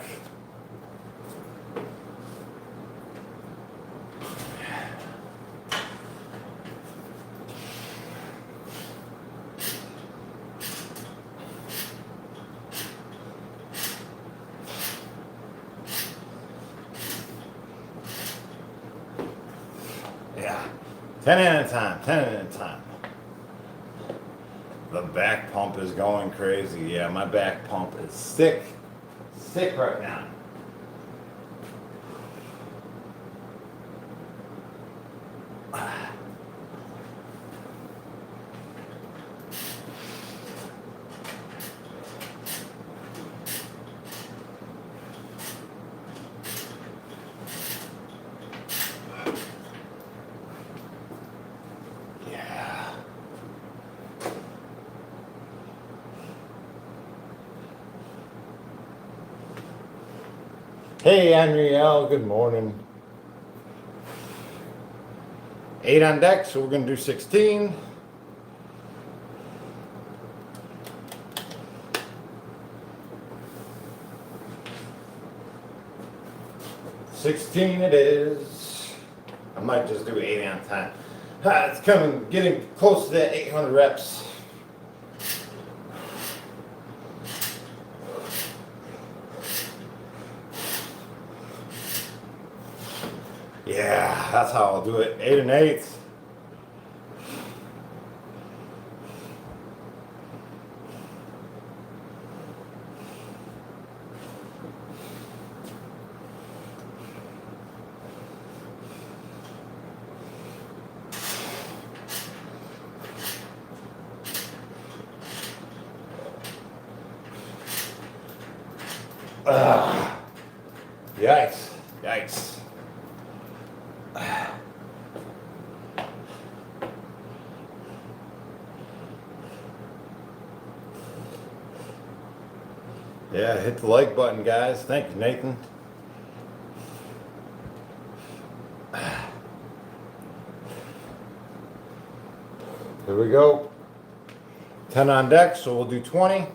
Yeah, 10 at a time, 10 at a time. The back pump is going crazy. Yeah, my back pump is sick right now. Hey, Andriel, good morning. 8 on deck, so we're going to do 16. $16 it is. I might just do 8 on time. It's getting close to that 800 reps. Yeah, that's how I'll do it. 8 and 8. Yikes. Yikes. Yeah, hit the like button, guys. Thank you, Nathan. Here we go. 10 on deck, so we'll do 20.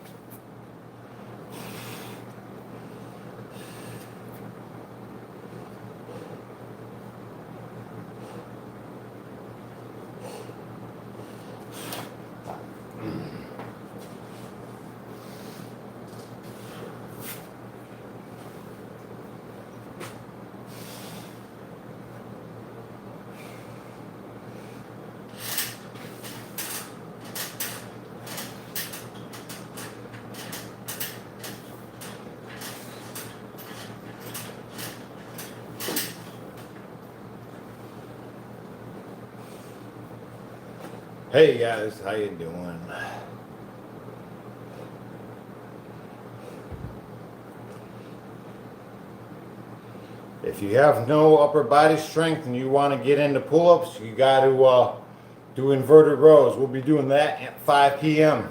Hey guys, how you doing? If you have no upper body strength and you want to get into pull-ups, you got to do inverted rows. We'll be doing that at 5 p.m.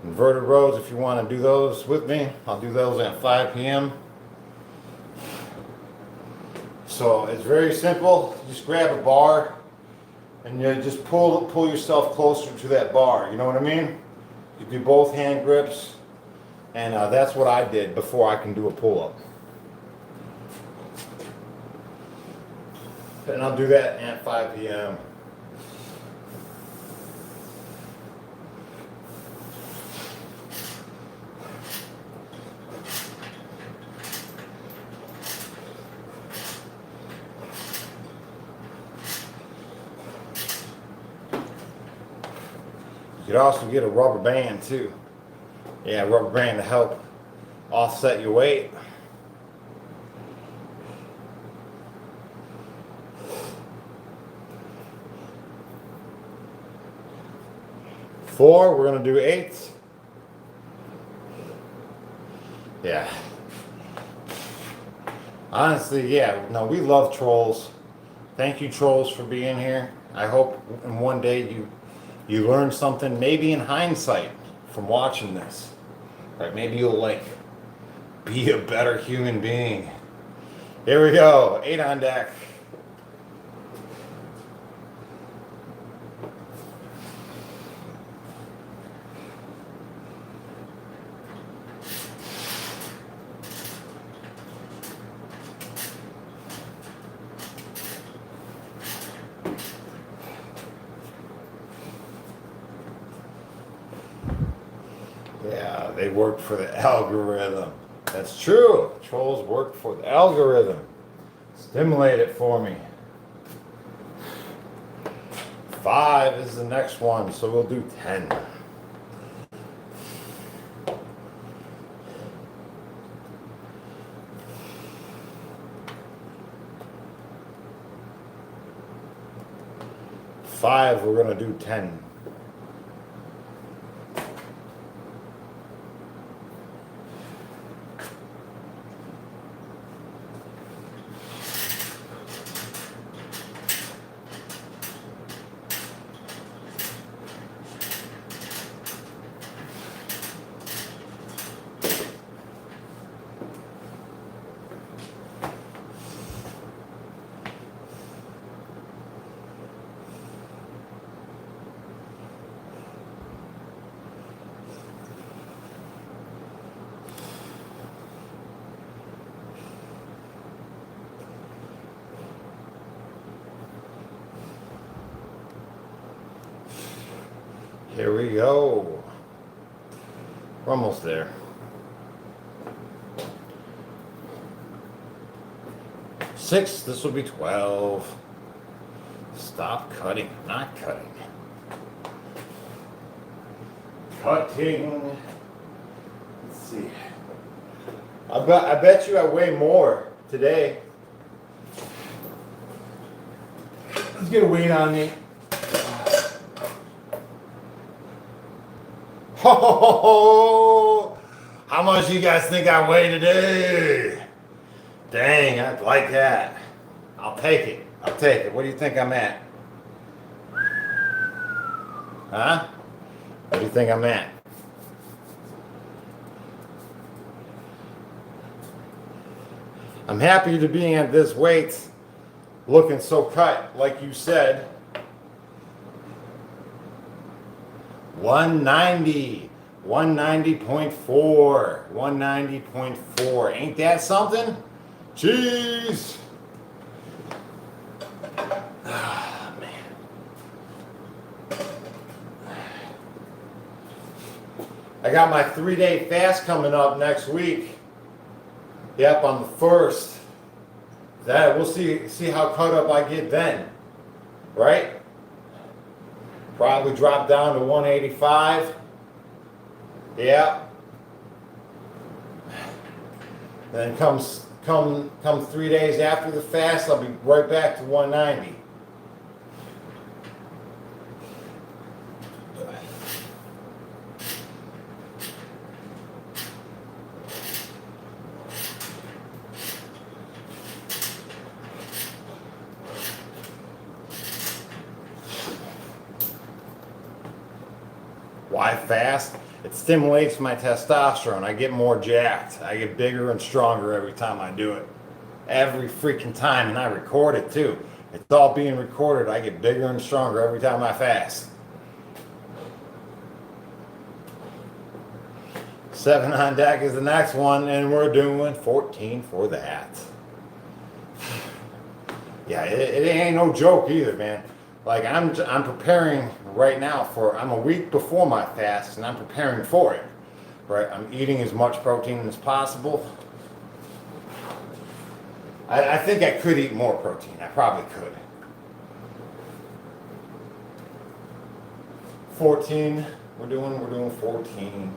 Inverted rows, if you want to do those with me, I'll do those at 5 p.m. So it's very simple. Just grab a bar and you just pull yourself closer to that bar. You know what I mean? You do both hand grips, and that's what I did before I can do a pull-up. And I'll do that at 5 p.m. You could also get a rubber band too. Yeah, rubber band to help offset your weight. Four, we're gonna do 8s. Yeah. Honestly, yeah, no, we love trolls. Thank you, trolls, for being here. I hope in one day you learn something, maybe in hindsight, from watching this. Right? Maybe you'll like be a better human being. Here we go. 8 on deck. Yeah, they work for the algorithm. That's true. Trolls work for the algorithm. Stimulate it for me. 5 is the next one, so we'll do 10. We're gonna do 10. Here we go. We're almost there. 6, this will be 12. Stop cutting, not cutting. Cutting. Let's see. I bet you I weigh more today. Let's get a weight on me. Oh, how much do you guys think I weigh today? Dang, I like that. I'll take it. I'll take it. What do you think I'm at? Huh? What do you think I'm at? I'm happy to be at this weight, looking so cut, like you said. 190, 190.4, 190.4. Ain't that something? Jeez. Ah, man. I got my 3-day fast coming up next week. Yep, on the 1st. We'll see how cut up I get then. Right? Probably drop down to 185. Yeah. Then come 3 days after the fast, I'll be right back to 190. Why fast? It stimulates my testosterone. I get more jacked. I get bigger and stronger every time I do it. Every freaking time, and I record it too. It's all being recorded. I get bigger and stronger every time I fast. 7 on deck is the next one, and we're doing 14 for that. Yeah, it ain't no joke either, man. Like I'm preparing right now for. I'm a week before my fast, and I'm preparing for it. Right, I'm eating as much protein as possible. I think I could eat more protein. I probably could. 14. We're doing 14.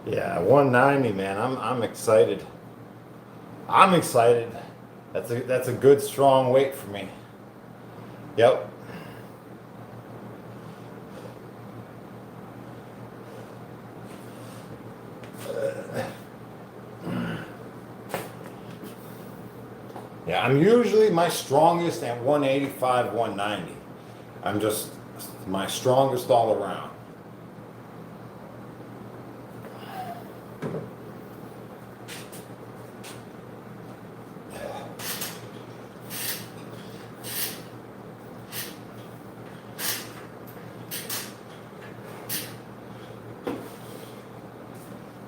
Yeah, 190, man. I'm excited. I'm excited. That's a good strong weight for me. Yep. Yeah, I'm usually my strongest at 185, 190. I'm just my strongest all around.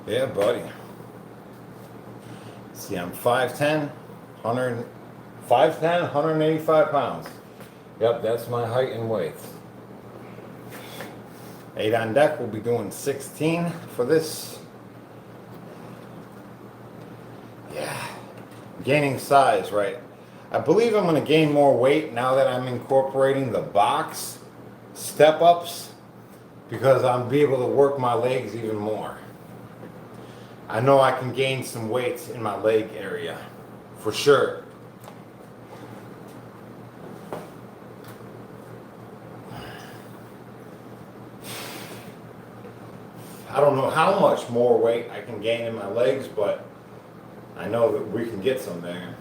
Yeah, buddy. See, I'm 5'10", 185 pounds. Yep, that's my height and weight. 8 on deck, we'll be doing 16 for this. Yeah, gaining size, right? I believe I'm going to gain more weight now that I'm incorporating the box step-ups because I'll be able to work my legs even more. I know I can gain some weight in my leg area, for sure. I don't know how much more weight I can gain in my legs, but I know that we can get some there.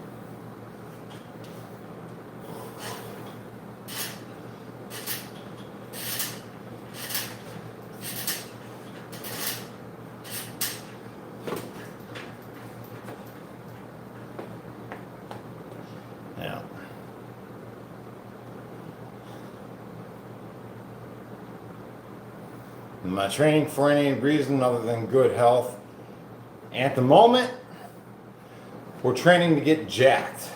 Yeah. I'm not training for any reason other than good health. At the moment, we're training to get jacked.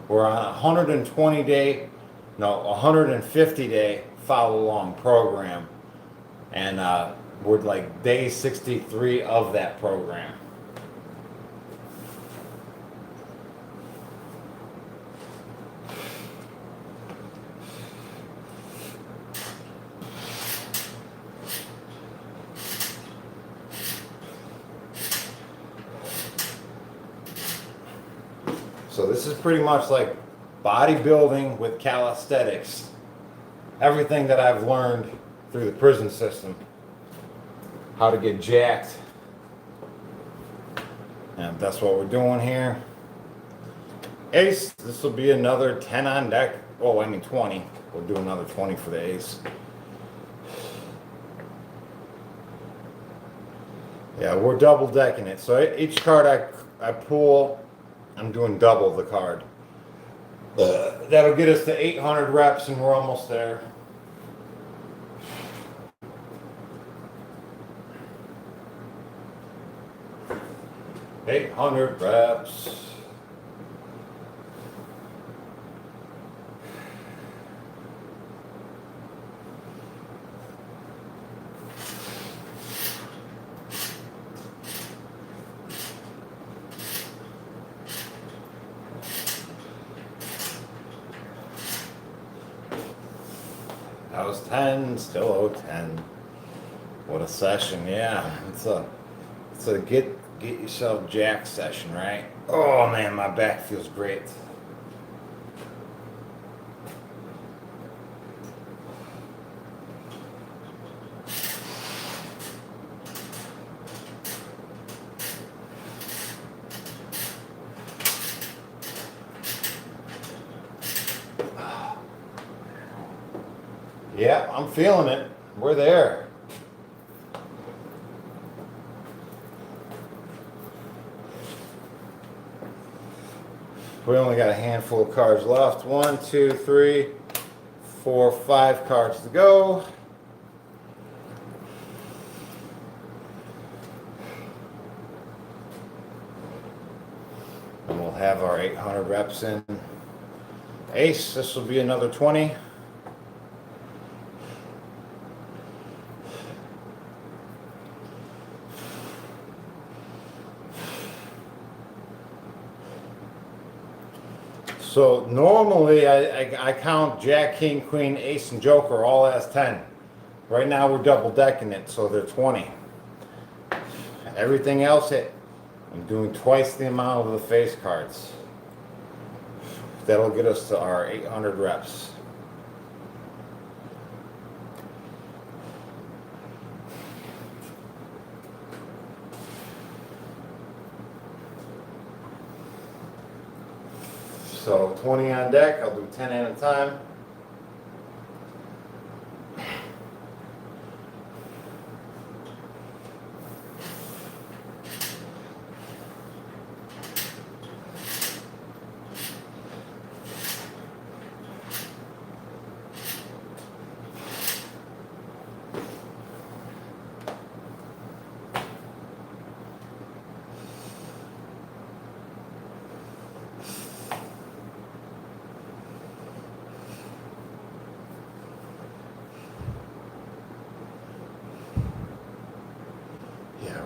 We're on a 150-day follow-along program. And we're like day 63 of that program. So this is pretty much like bodybuilding with calisthenics. Everything that I've learned through the prison system. How to get jacked. And that's what we're doing here. Ace, this will be another 10 on deck. Oh, I mean 20. We'll do another 20 for the ace. Yeah, we're double decking it. So each card I pull, I'm doing double the card. That'll get us to 800 reps and we're almost there. Eight 800 reps. That was 10, still 0-10. What a session, yeah. It's a get yourself jacked session, right? Oh man, my back feels great. Yeah, I'm feeling it. We're there. We only got a handful of cards left. 1, 2, 3, 4, 5 cards to go. And we'll have our 800 reps in. Ace, this will be another 20. So normally I count Jack, King, Queen, Ace, and Joker all as 10. Right now we're double decking it, so they're 20. Everything else, I'm doing twice the amount of the face cards. That'll get us to our 800 reps. So 20 on deck, I'll do 10 at a time.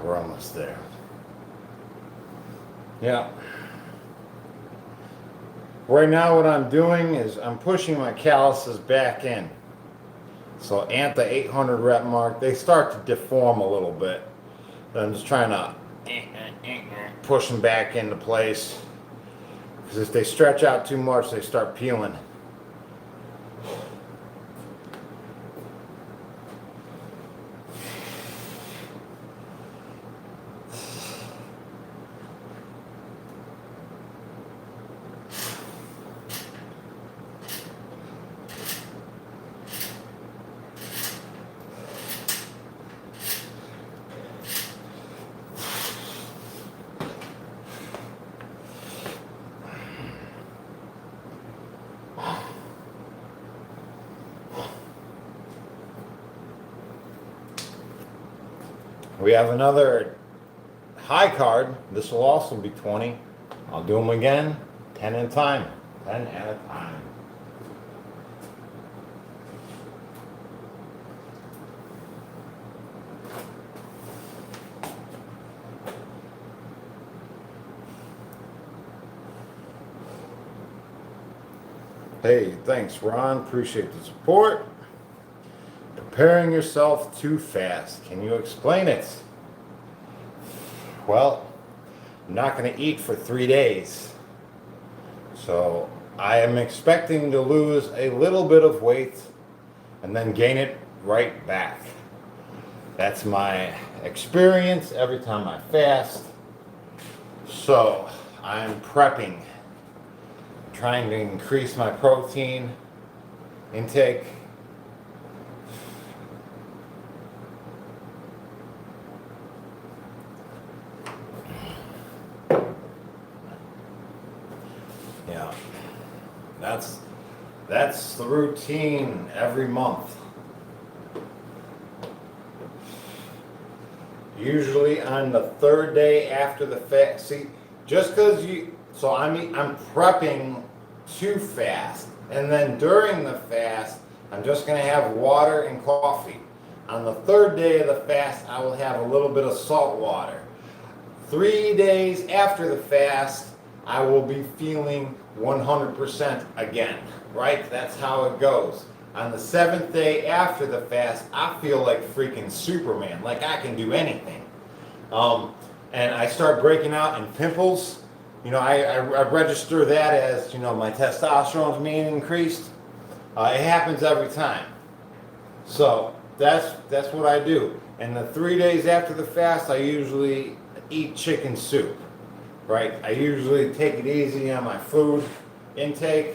We're almost there. Yeah. Right now what I'm doing is I'm pushing my calluses back in. So at the 800 rep mark, they start to deform a little bit. I'm just trying to push them back into place. Because if they stretch out too much, they start peeling. We have another high card. This will also be 20. I'll do them again, 10 at a time. 10 at a time. Hey, thanks Ron, appreciate the support. Preparing yourself too fast. Can you explain it? Well, I'm not going to eat for 3 days. So I am expecting to lose a little bit of weight and then gain it right back. That's my experience every time I fast. So I'm prepping, trying to increase my protein intake. Yeah, that's the routine every month. Usually on the 3rd day after the fast. See, just because I'm prepping to fast, and then during the fast, I'm just going to have water and coffee. On the 3rd day of the fast, I will have a little bit of salt water. 3 days after the fast, I will be feeling 100% again, right? That's how it goes. On the 7th day after the fast, I feel like freaking Superman, like I can do anything. And I start breaking out in pimples. You know, I register that as, you know, my testosterone's being increased. It happens every time. So that's what I do. And the 3 days after the fast, I usually eat chicken soup. Right, I usually take it easy on my food intake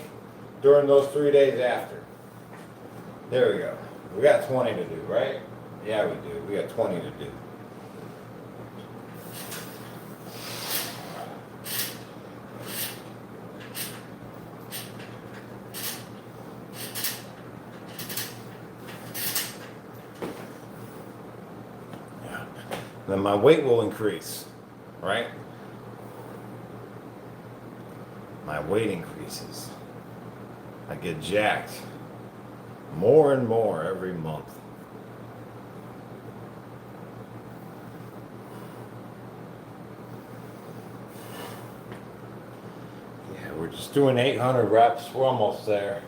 during those 3 days after. There we go. We got 20 to do, right? Yeah, we do. We got 20 to do. then my weight will increase, right? My weight increases. I get jacked more and more every month. Yeah, we're just doing 800 reps. We're almost there.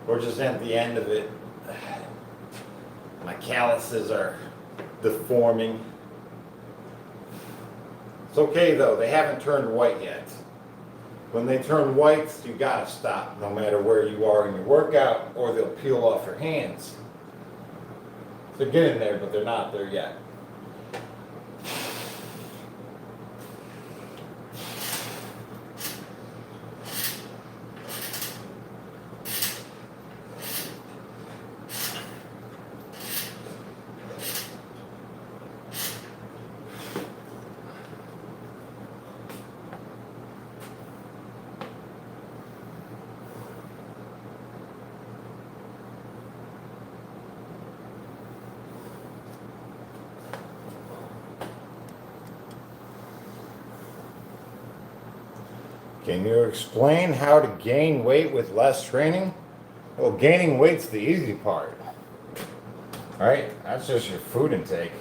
We're just at the end of it. My calluses are deforming. It's okay though, they haven't turned white yet. When they turn white, you gotta stop no matter where you are in your workout, or they'll peel off your hands. They're getting there, but they're not there yet. Can you explain how to gain weight with less training? Well, gaining weight's the easy part, right? That's just your food intake.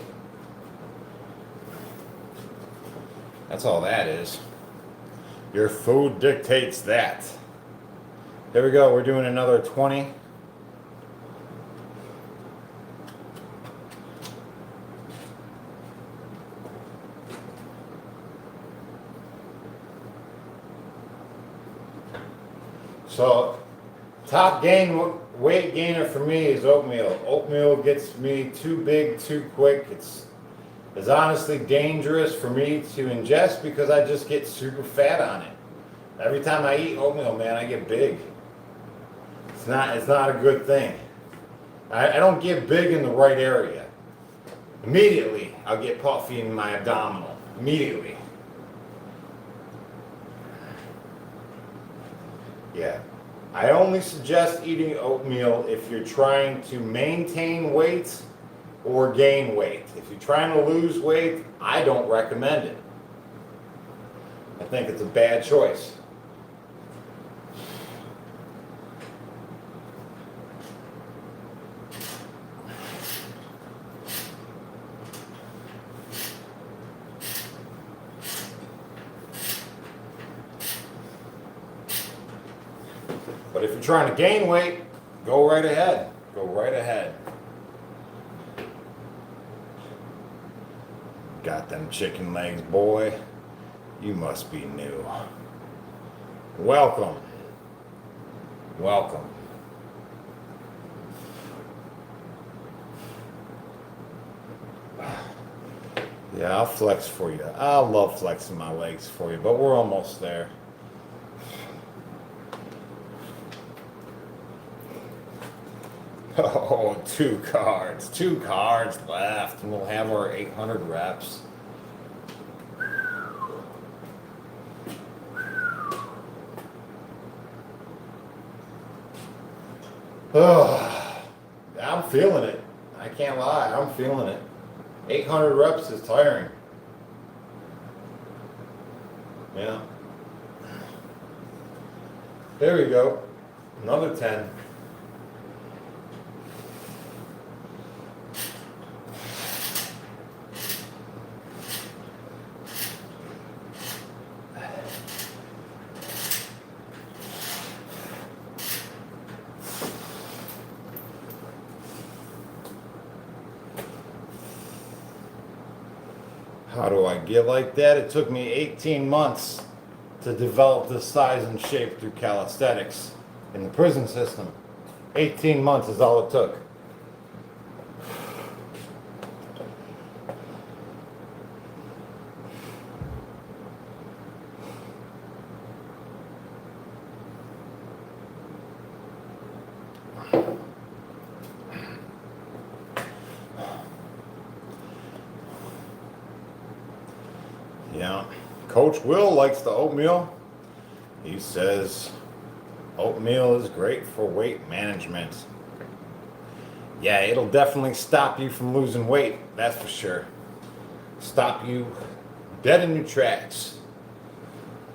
That's all that is. Your food dictates that. There we go. We're doing another 20. So, top weight gainer for me is oatmeal. Oatmeal gets me too big too quick. It's honestly dangerous for me to ingest because I just get super fat on it. Every time I eat oatmeal, man, I get big. It's not a good thing. I don't get big in the right area. Immediately, I'll get puffy in my abdominal. Immediately. Yeah. I only suggest eating oatmeal if you're trying to maintain weight or gain weight. If you're trying to lose weight, I don't recommend it. I think it's a bad choice. But if you're trying to gain weight, go right ahead. Go right ahead. Got them chicken legs, boy. You must be new. Welcome. Welcome. Yeah, I'll flex for you. I love flexing my legs for you, but we're almost there. Oh, two cards left, and we'll have our 800 reps. Oh, I'm feeling it. I can't lie, I'm feeling it. 800 reps is tiring. Yeah. There we go. Another 10. How do I get like that? It took me 18 months to develop this size and shape through calisthenics in the prison system. 18 months is all it took. Yeah, Coach Will likes the oatmeal. He says oatmeal is great for weight management. Yeah, it'll definitely stop you from losing weight, that's for sure. Stop you dead in your tracks.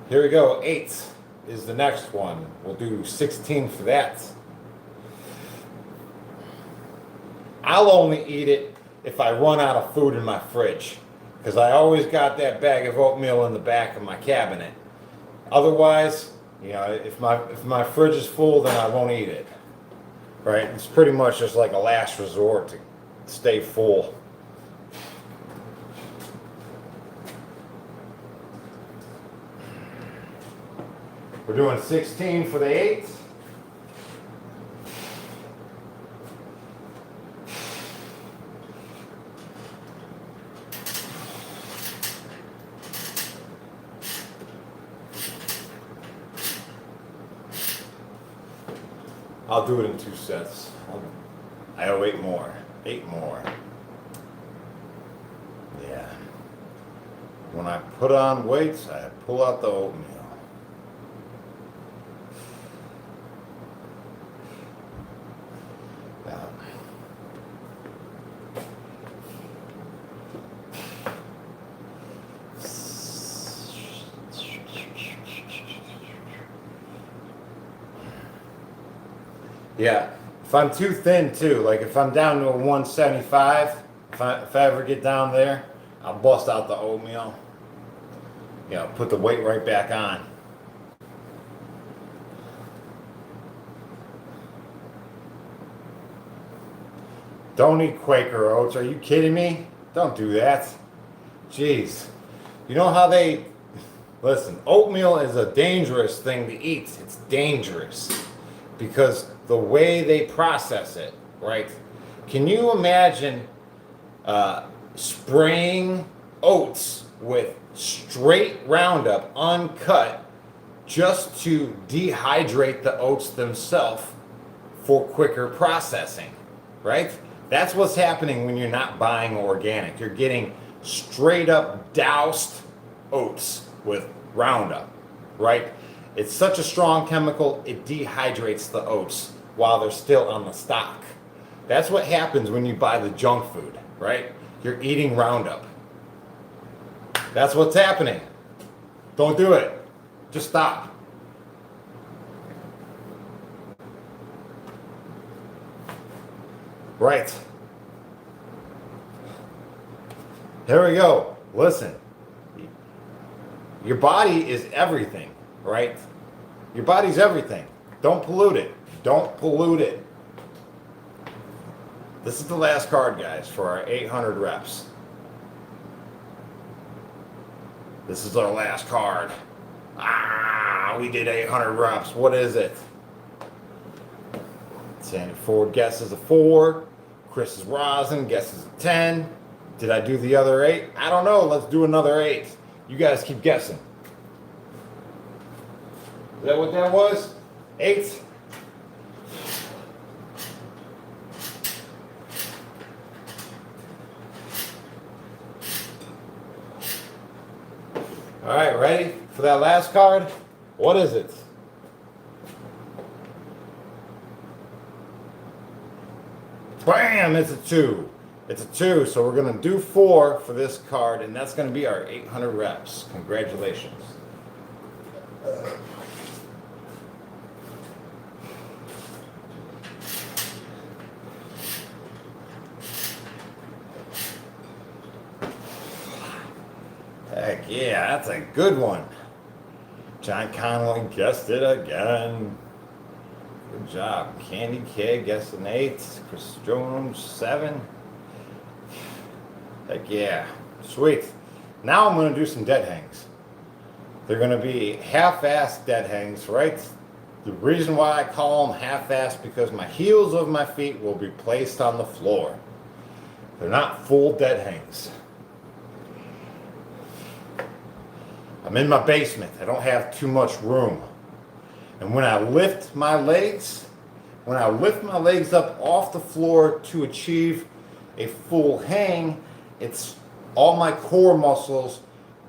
Here we go, 8 is the next one. We'll do 16 for that. I'll only eat it if I run out of food in my fridge, because I always got that bag of oatmeal in the back of my cabinet. Otherwise, if my fridge is full, then I won't eat it. Right? It's pretty much just like a last resort to stay full. We're doing 16 for the 8. I'll do it in 2 sets. I owe 8 more. 8 more. Yeah. When I put on weights, I pull out the oatmeal. Yeah, if I'm too thin too, like if I'm down to a 175, if I ever get down there, I'll bust out the oatmeal. Put the weight right back on. Don't eat Quaker oats. Are you kidding me? Don't do that. Jeez. You know how they... Listen, oatmeal is a dangerous thing to eat. It's dangerous because the way they process it, right? Can you imagine spraying oats with straight Roundup, uncut, just to dehydrate the oats themselves for quicker processing, right? That's what's happening when you're not buying organic. You're getting straight up doused oats with Roundup, right? It's such a strong chemical, it dehydrates the oats while they're still on the stalk. That's what happens when you buy the junk food, right? You're eating Roundup. That's what's happening. Don't do it. Just stop. Right. Here we go. Listen. Your body is everything, right? Your body's everything. Don't pollute it. Don't pollute it. This is the last card, guys, for our 800 reps. This is our last card. We did 800 reps. What is it? Sandy Ford guesses a 4. Chris Rosin guesses a 10. Did I do the other 8? I don't know. Let's do another 8. You guys keep guessing. Is that what that was? 8? All right, ready for that last card? What is it? Bam! It's a 2. It's a 2, so we're going to do 4 for this card, and that's going to be our 800 reps. Congratulations. Heck yeah, that's a good one. John Connolly guessed it again. Good job. Candy K guessed an 8. Chris Jones, 7. Heck yeah. Sweet. Now I'm going to do some dead hangs. They're going to be half-assed dead hangs, right? The reason why I call them half-assed because my heels of my feet will be placed on the floor. They're not full dead hangs. I'm in my basement. I don't have too much room. And when I lift my legs up off the floor to achieve a full hang, it's all my core muscles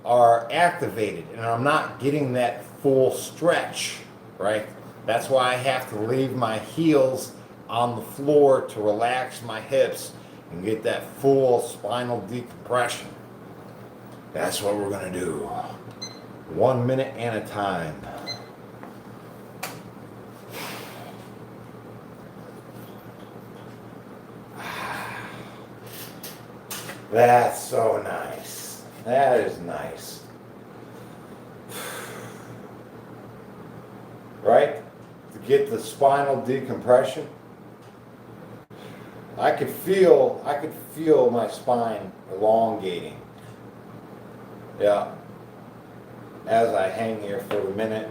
are activated and I'm not getting that full stretch, right? That's why I have to leave my heels on the floor to relax my hips and get that full spinal decompression. That's what we're gonna do. 1 minute at a time. That's so nice. That is nice. Right? To get the spinal decompression. I could feel my spine elongating. Yeah. As I hang here for a minute.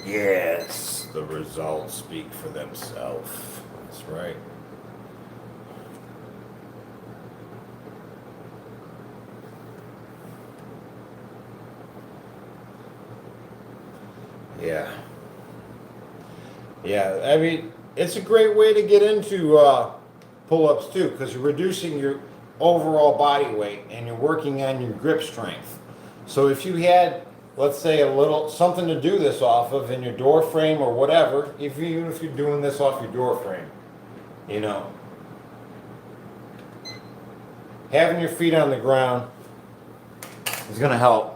Yes, the results speak for themselves. That's right. Yeah. Yeah, I mean, it's a great way to get into pull-ups too, because you're reducing your overall body weight and you're working on your grip strength. So if you had, let's say, a little something to do this off of in your door frame or whatever, even if you're doing this off your door frame, you know, having your feet on the ground is going to help.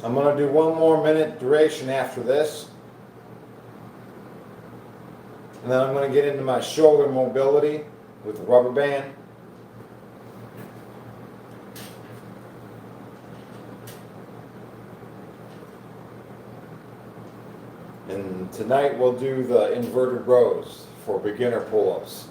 I'm going to do 1 more minute duration after this. And then I'm going to get into my shoulder mobility with the rubber band. And tonight we'll do the inverted rows for beginner pull-ups.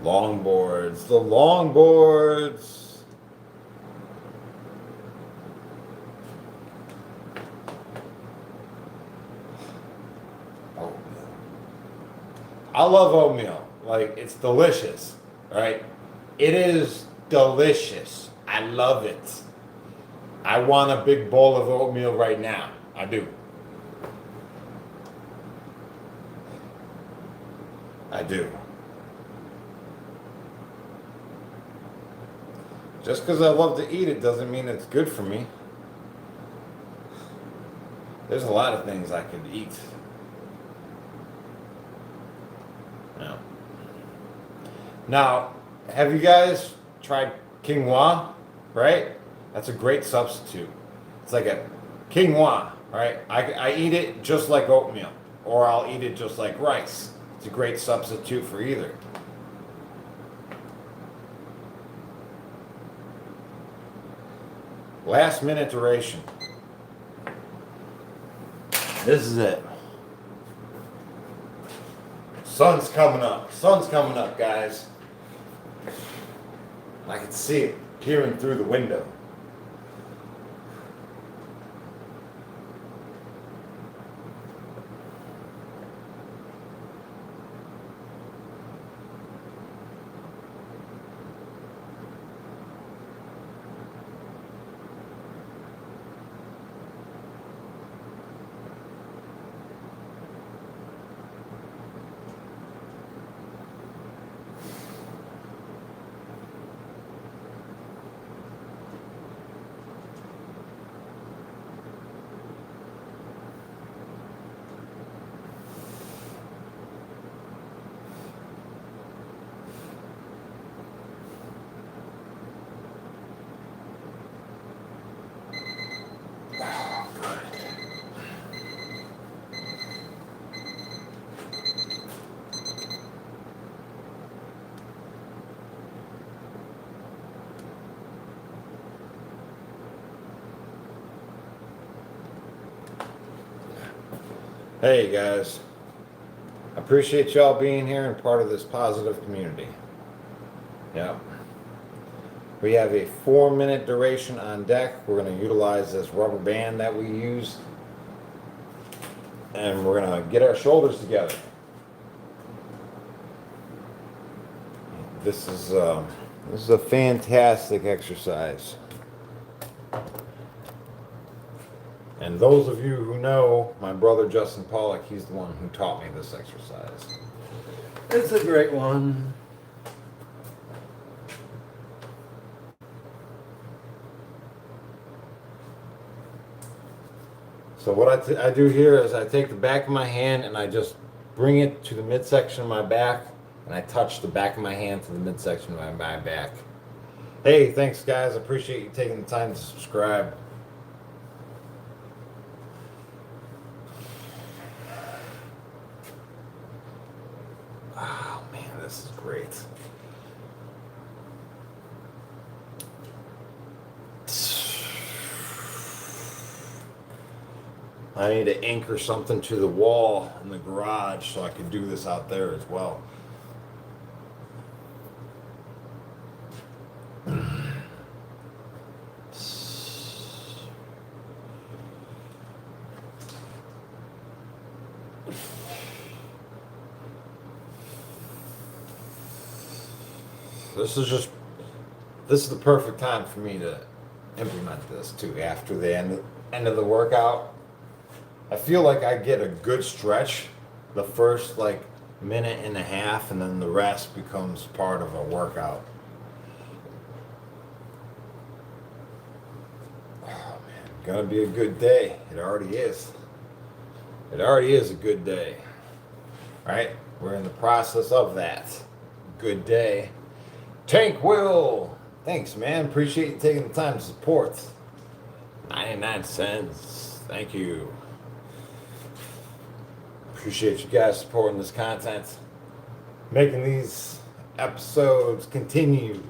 Longboards, the longboards. Oatmeal. I love oatmeal. Like, it's delicious, right? It is delicious. I love it. I want a big bowl of oatmeal right now. I do. I do. Just because I love to eat it doesn't mean it's good for me. There's a lot of things I could eat. Yeah. Now, have you guys tried quinoa? Right? That's a great substitute. It's like a quinoa, right? I eat it just like oatmeal, or I'll eat it just like rice. It's a great substitute for either. Last minute duration. This is it. Sun's coming up. Sun's coming up, guys. I can see it peering through the window. Hey guys, I appreciate y'all being here and part of this positive community. Yep. We have a 4-minute duration on deck. We're going to utilize this rubber band that we use, and we're going to get our shoulders together. This is a fantastic exercise. And those of you who know my brother Justin Pollock, he's the one who taught me this exercise. It's a great one. So what I do here is I take the back of my hand and I just bring it to the midsection of my back, and I touch the back of my hand to the midsection of my back. Hey, thanks guys. I appreciate you taking the time to subscribe. Oh man, this is great. I need to anchor something to the wall in the garage so I can do this out there as well. This is the perfect time for me to implement this too. After the end of the workout, I feel like I get a good stretch the first minute and a half, and then the rest becomes part of a workout. Oh man, gonna be a good day. It already is. It already is a good day. Right? We're in the process of that. Good day. Tank Will! Thanks, man. Appreciate you taking the time to support. 99 cents. Thank you. Appreciate you guys supporting this content. Making these episodes continue.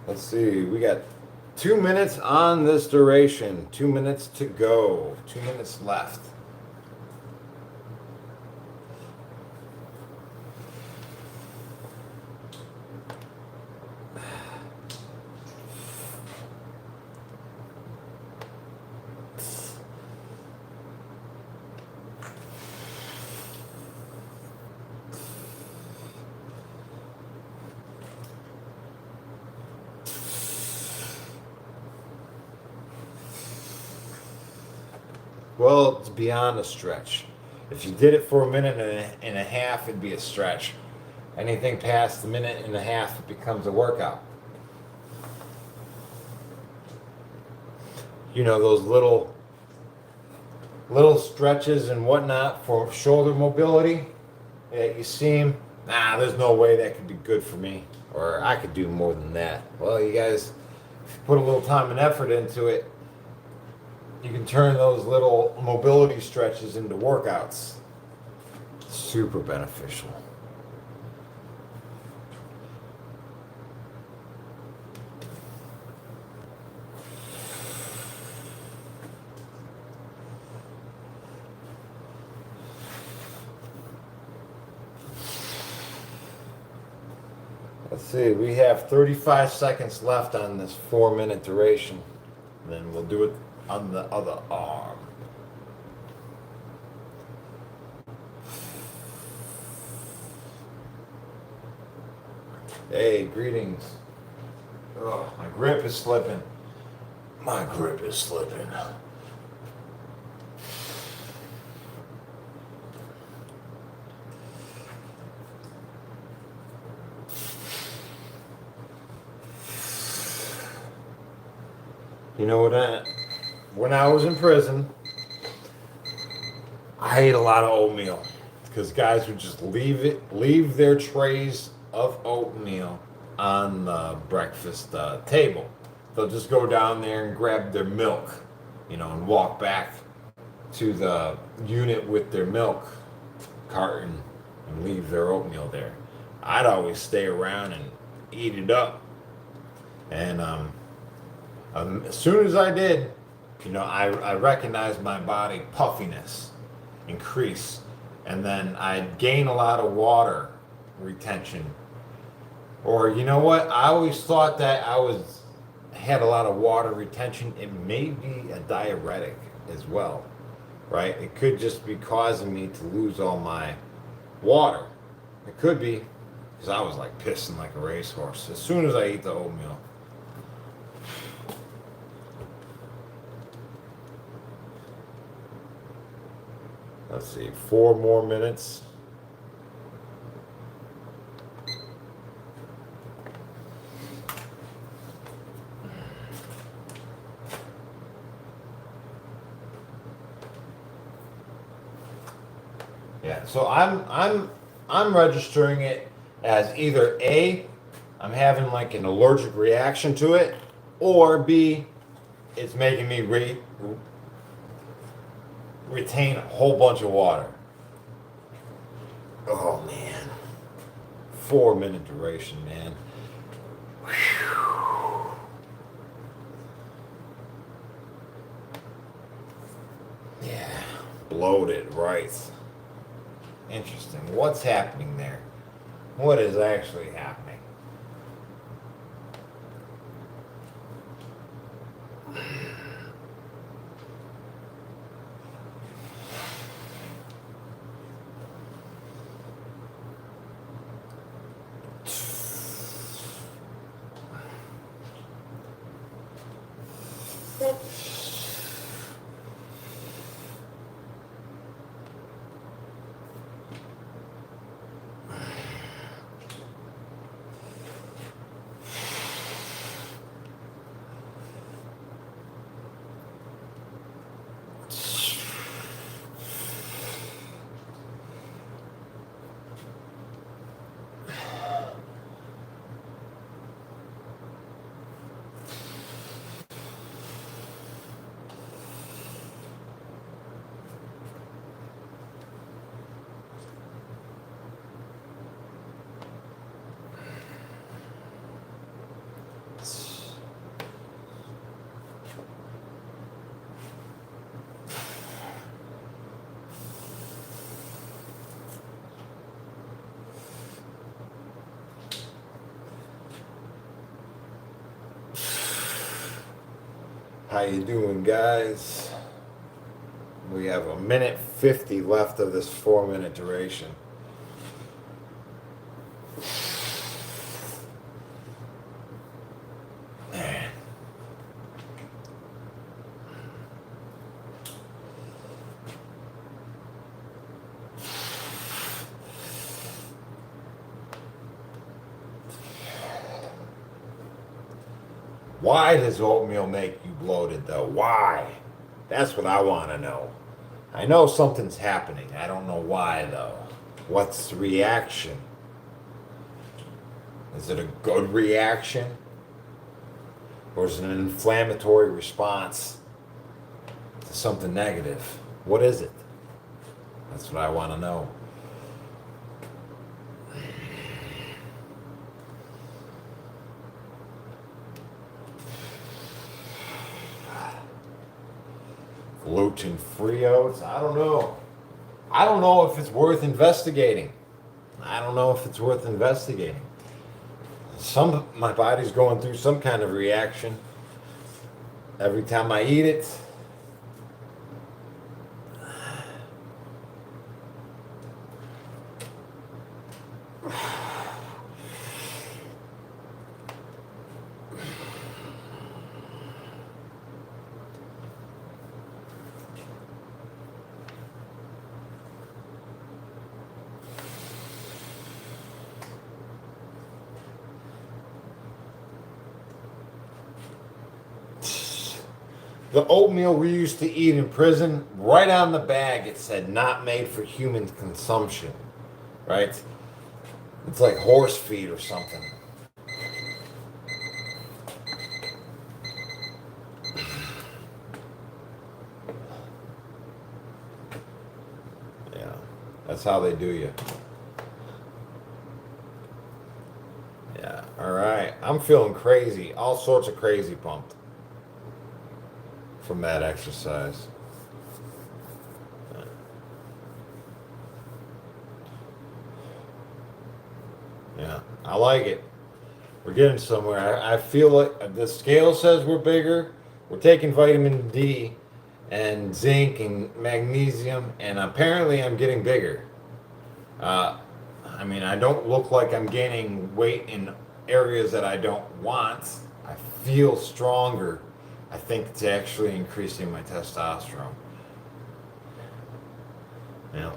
Let's see. We got 2 minutes on this duration. 2 minutes to go. 2 minutes left. Well, it's beyond a stretch. If you did it for a minute and a half, it'd be a stretch. Anything past a minute and a half, it becomes a workout. You know, those little stretches and whatnot for shoulder mobility that you seem, there's no way that could be good for me, or I could do more than that. Well, you guys, if you put a little time and effort into it, you can turn those little mobility stretches into workouts. Super beneficial. Let's see, we have 35 seconds left on this 4-minute duration. Then we'll do it on the other arm. Hey, greetings. Oh, my grip is slipping. My grip is slipping. You know what? When I was in prison, I ate a lot of oatmeal because guys would just leave their trays of oatmeal on the breakfast table. They'll just go down there and grab their milk, and walk back to the unit with their milk carton and leave their oatmeal there. I'd always stay around and eat it up. And As soon as I did, I recognized my body puffiness increase, and then I'd gain a lot of water retention. Or you know what? I always thought that had a lot of water retention. It may be a diuretic as well, right? It could just be causing me to lose all my water. It could be because I was like pissing like a racehorse as soon as I ate the oatmeal. Let's see, 4 more minutes. Yeah, so I'm registering it as either A, I'm having like an allergic reaction to it, or B, it's making me retain a whole bunch of water. Oh man. 4-minute duration, man. Whew. Yeah, bloated, right. Interesting. What's happening there? What is actually happening? How you doing, guys? We have 1:50 left of this 4-minute duration. Man. Why does oatmeal make you bloated, though? Why? That's what I want to know. I know something's happening. I don't know why, though. What's the reaction? Is it a good reaction? Or is it an inflammatory response to something negative? What is it? That's what I want to know. Gluten-free oats? I don't know. I don't know if it's worth investigating. My body's going through some kind of reaction every time I eat it. The oatmeal we used to eat in prison, right on the bag it said not made for human consumption, right? It's like horse feed or something. Yeah, that's how they do you. Yeah, all right. I'm feeling crazy, all sorts of crazy pumped. from that exercise. Yeah, I like it. We're getting somewhere. I feel like the scale says we're bigger. We're taking vitamin D and zinc and magnesium, and apparently I'm getting bigger. Uh, I mean, I don't look like I'm gaining weight in areas that I don't want. I feel stronger. I think it's actually increasing my testosterone. Yeah.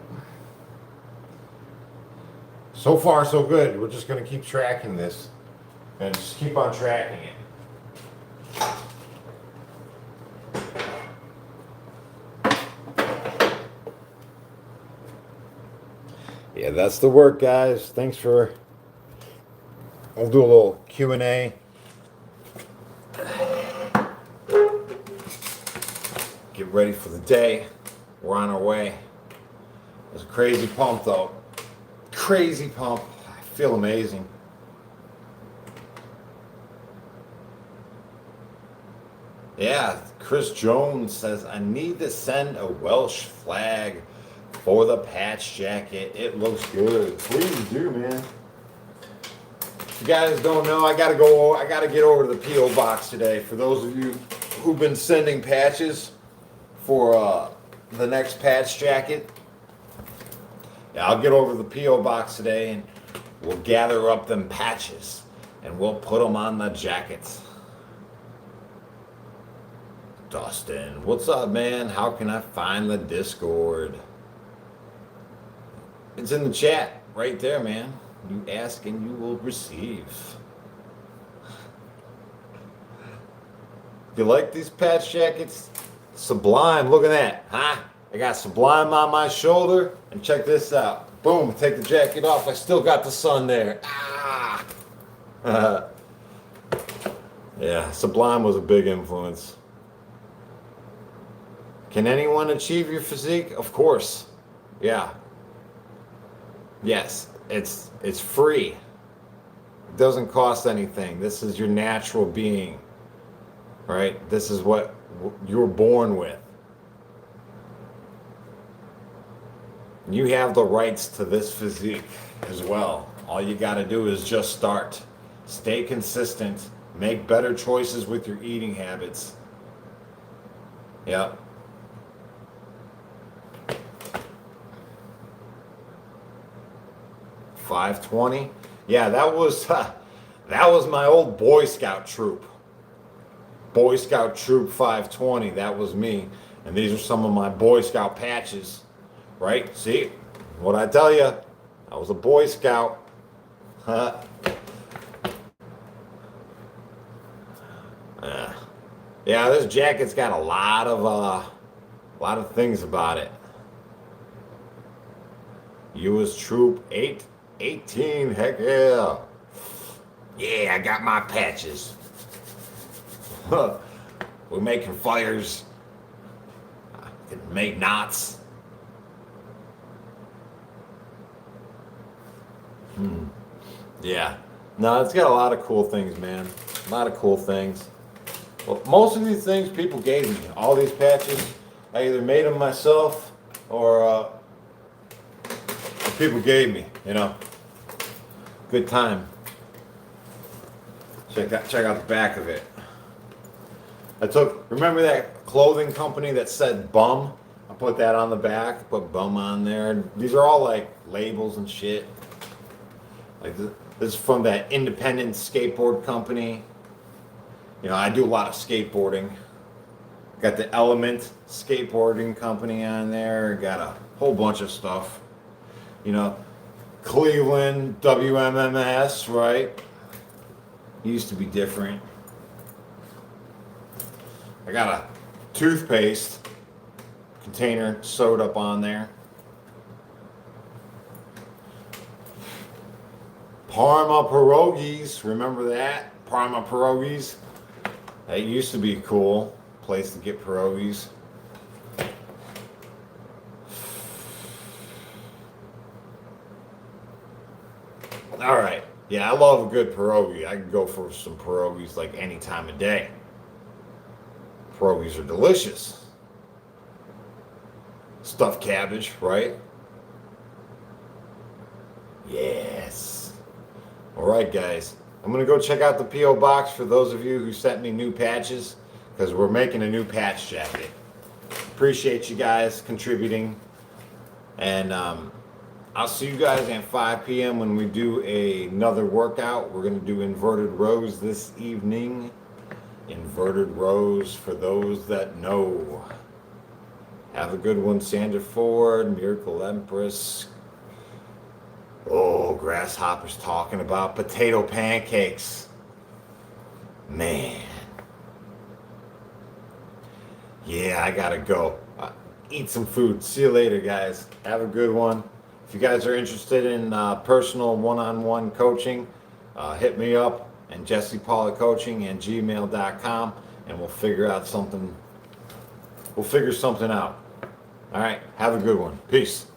So far, so good. We're just going to keep tracking this and just keep on tracking it. Yeah, that's the work, guys. Thanks for... We'll do a little Q&A. Get ready for the day. We're on our way. It was a crazy pump, though. Crazy pump. I feel amazing. Yeah, Chris Jones says, I need to send a Welsh flag for the patch jacket. It looks good. Please do, man. If you guys don't know, I gotta get over to the P.O. box today. For those of you who've been sending patches for the next patch jacket, yeah, I'll get over to the P.O. box today and we'll gather up them patches and we'll put them on the jackets. Dustin, what's up, man? How can I find the Discord? It's in the chat right there, man. You ask and you will receive. You like these patch jackets? Sublime, look at that, huh? I got Sublime on my shoulder, and check this out. Boom, take the jacket off, I still got the sun there. Ah! Yeah, Sublime was a big influence. Can anyone achieve your physique? Of course. Yeah. Yes, it's free. It doesn't cost anything. This is your natural being. Right? This is what you're born with. You have the rights to this physique as well. All you got to do is just start. Stay consistent. Make better choices with your eating habits. Yep. $5.20. Yeah, that was my old Boy Scout troop. Boy Scout Troop 520. That was me. And these are some of my Boy Scout patches. Right? See? What I tell you? I was a Boy Scout. Huh? Yeah, this jacket's got a lot of things about it. U.S. Troop 818. Heck yeah. Yeah, I got my patches. We're making fires. I can make knots. Yeah. No, it's got a lot of cool things, man. A lot of cool things. Well, most of these things people gave me. All these patches, I either made them myself or people gave me, you know. Good time. Check out the back of it. Remember that clothing company that said bum? I put that on the back, put bum on there. These are all like labels and shit. Like this is from that independent skateboard company. You know, I do a lot of skateboarding. Got the Element skateboarding company on there. Got a whole bunch of stuff. You know, Cleveland, WMMS, right? Used to be different. I got a toothpaste container sewed up on there. Parma pierogies, remember that? Parma pierogies. That used to be a cool place to get pierogies. All right. Yeah, I love a good pierogi. I can go for some pierogies like any time of day. Pierogies are delicious. Stuffed cabbage, right? Yes. All right, guys. I'm going to go check out the P.O. box for those of you who sent me new patches, because we're making a new patch jacket. Appreciate you guys contributing. And I'll see you guys at 5 p.m. when we do another workout. We're going to do inverted rows this evening. Inverted rows for those that know. Have a good one, Sandra Ford, Miracle Empress. Oh, Grasshopper's talking about potato pancakes. Man. Yeah, I gotta go. Eat some food. See you later, guys. Have a good one. If you guys are interested in personal one-on-one coaching, hit me up and jessepaulacoaching@gmail.com, and we'll figure out something. We'll figure something out. All right. Have a good one. Peace.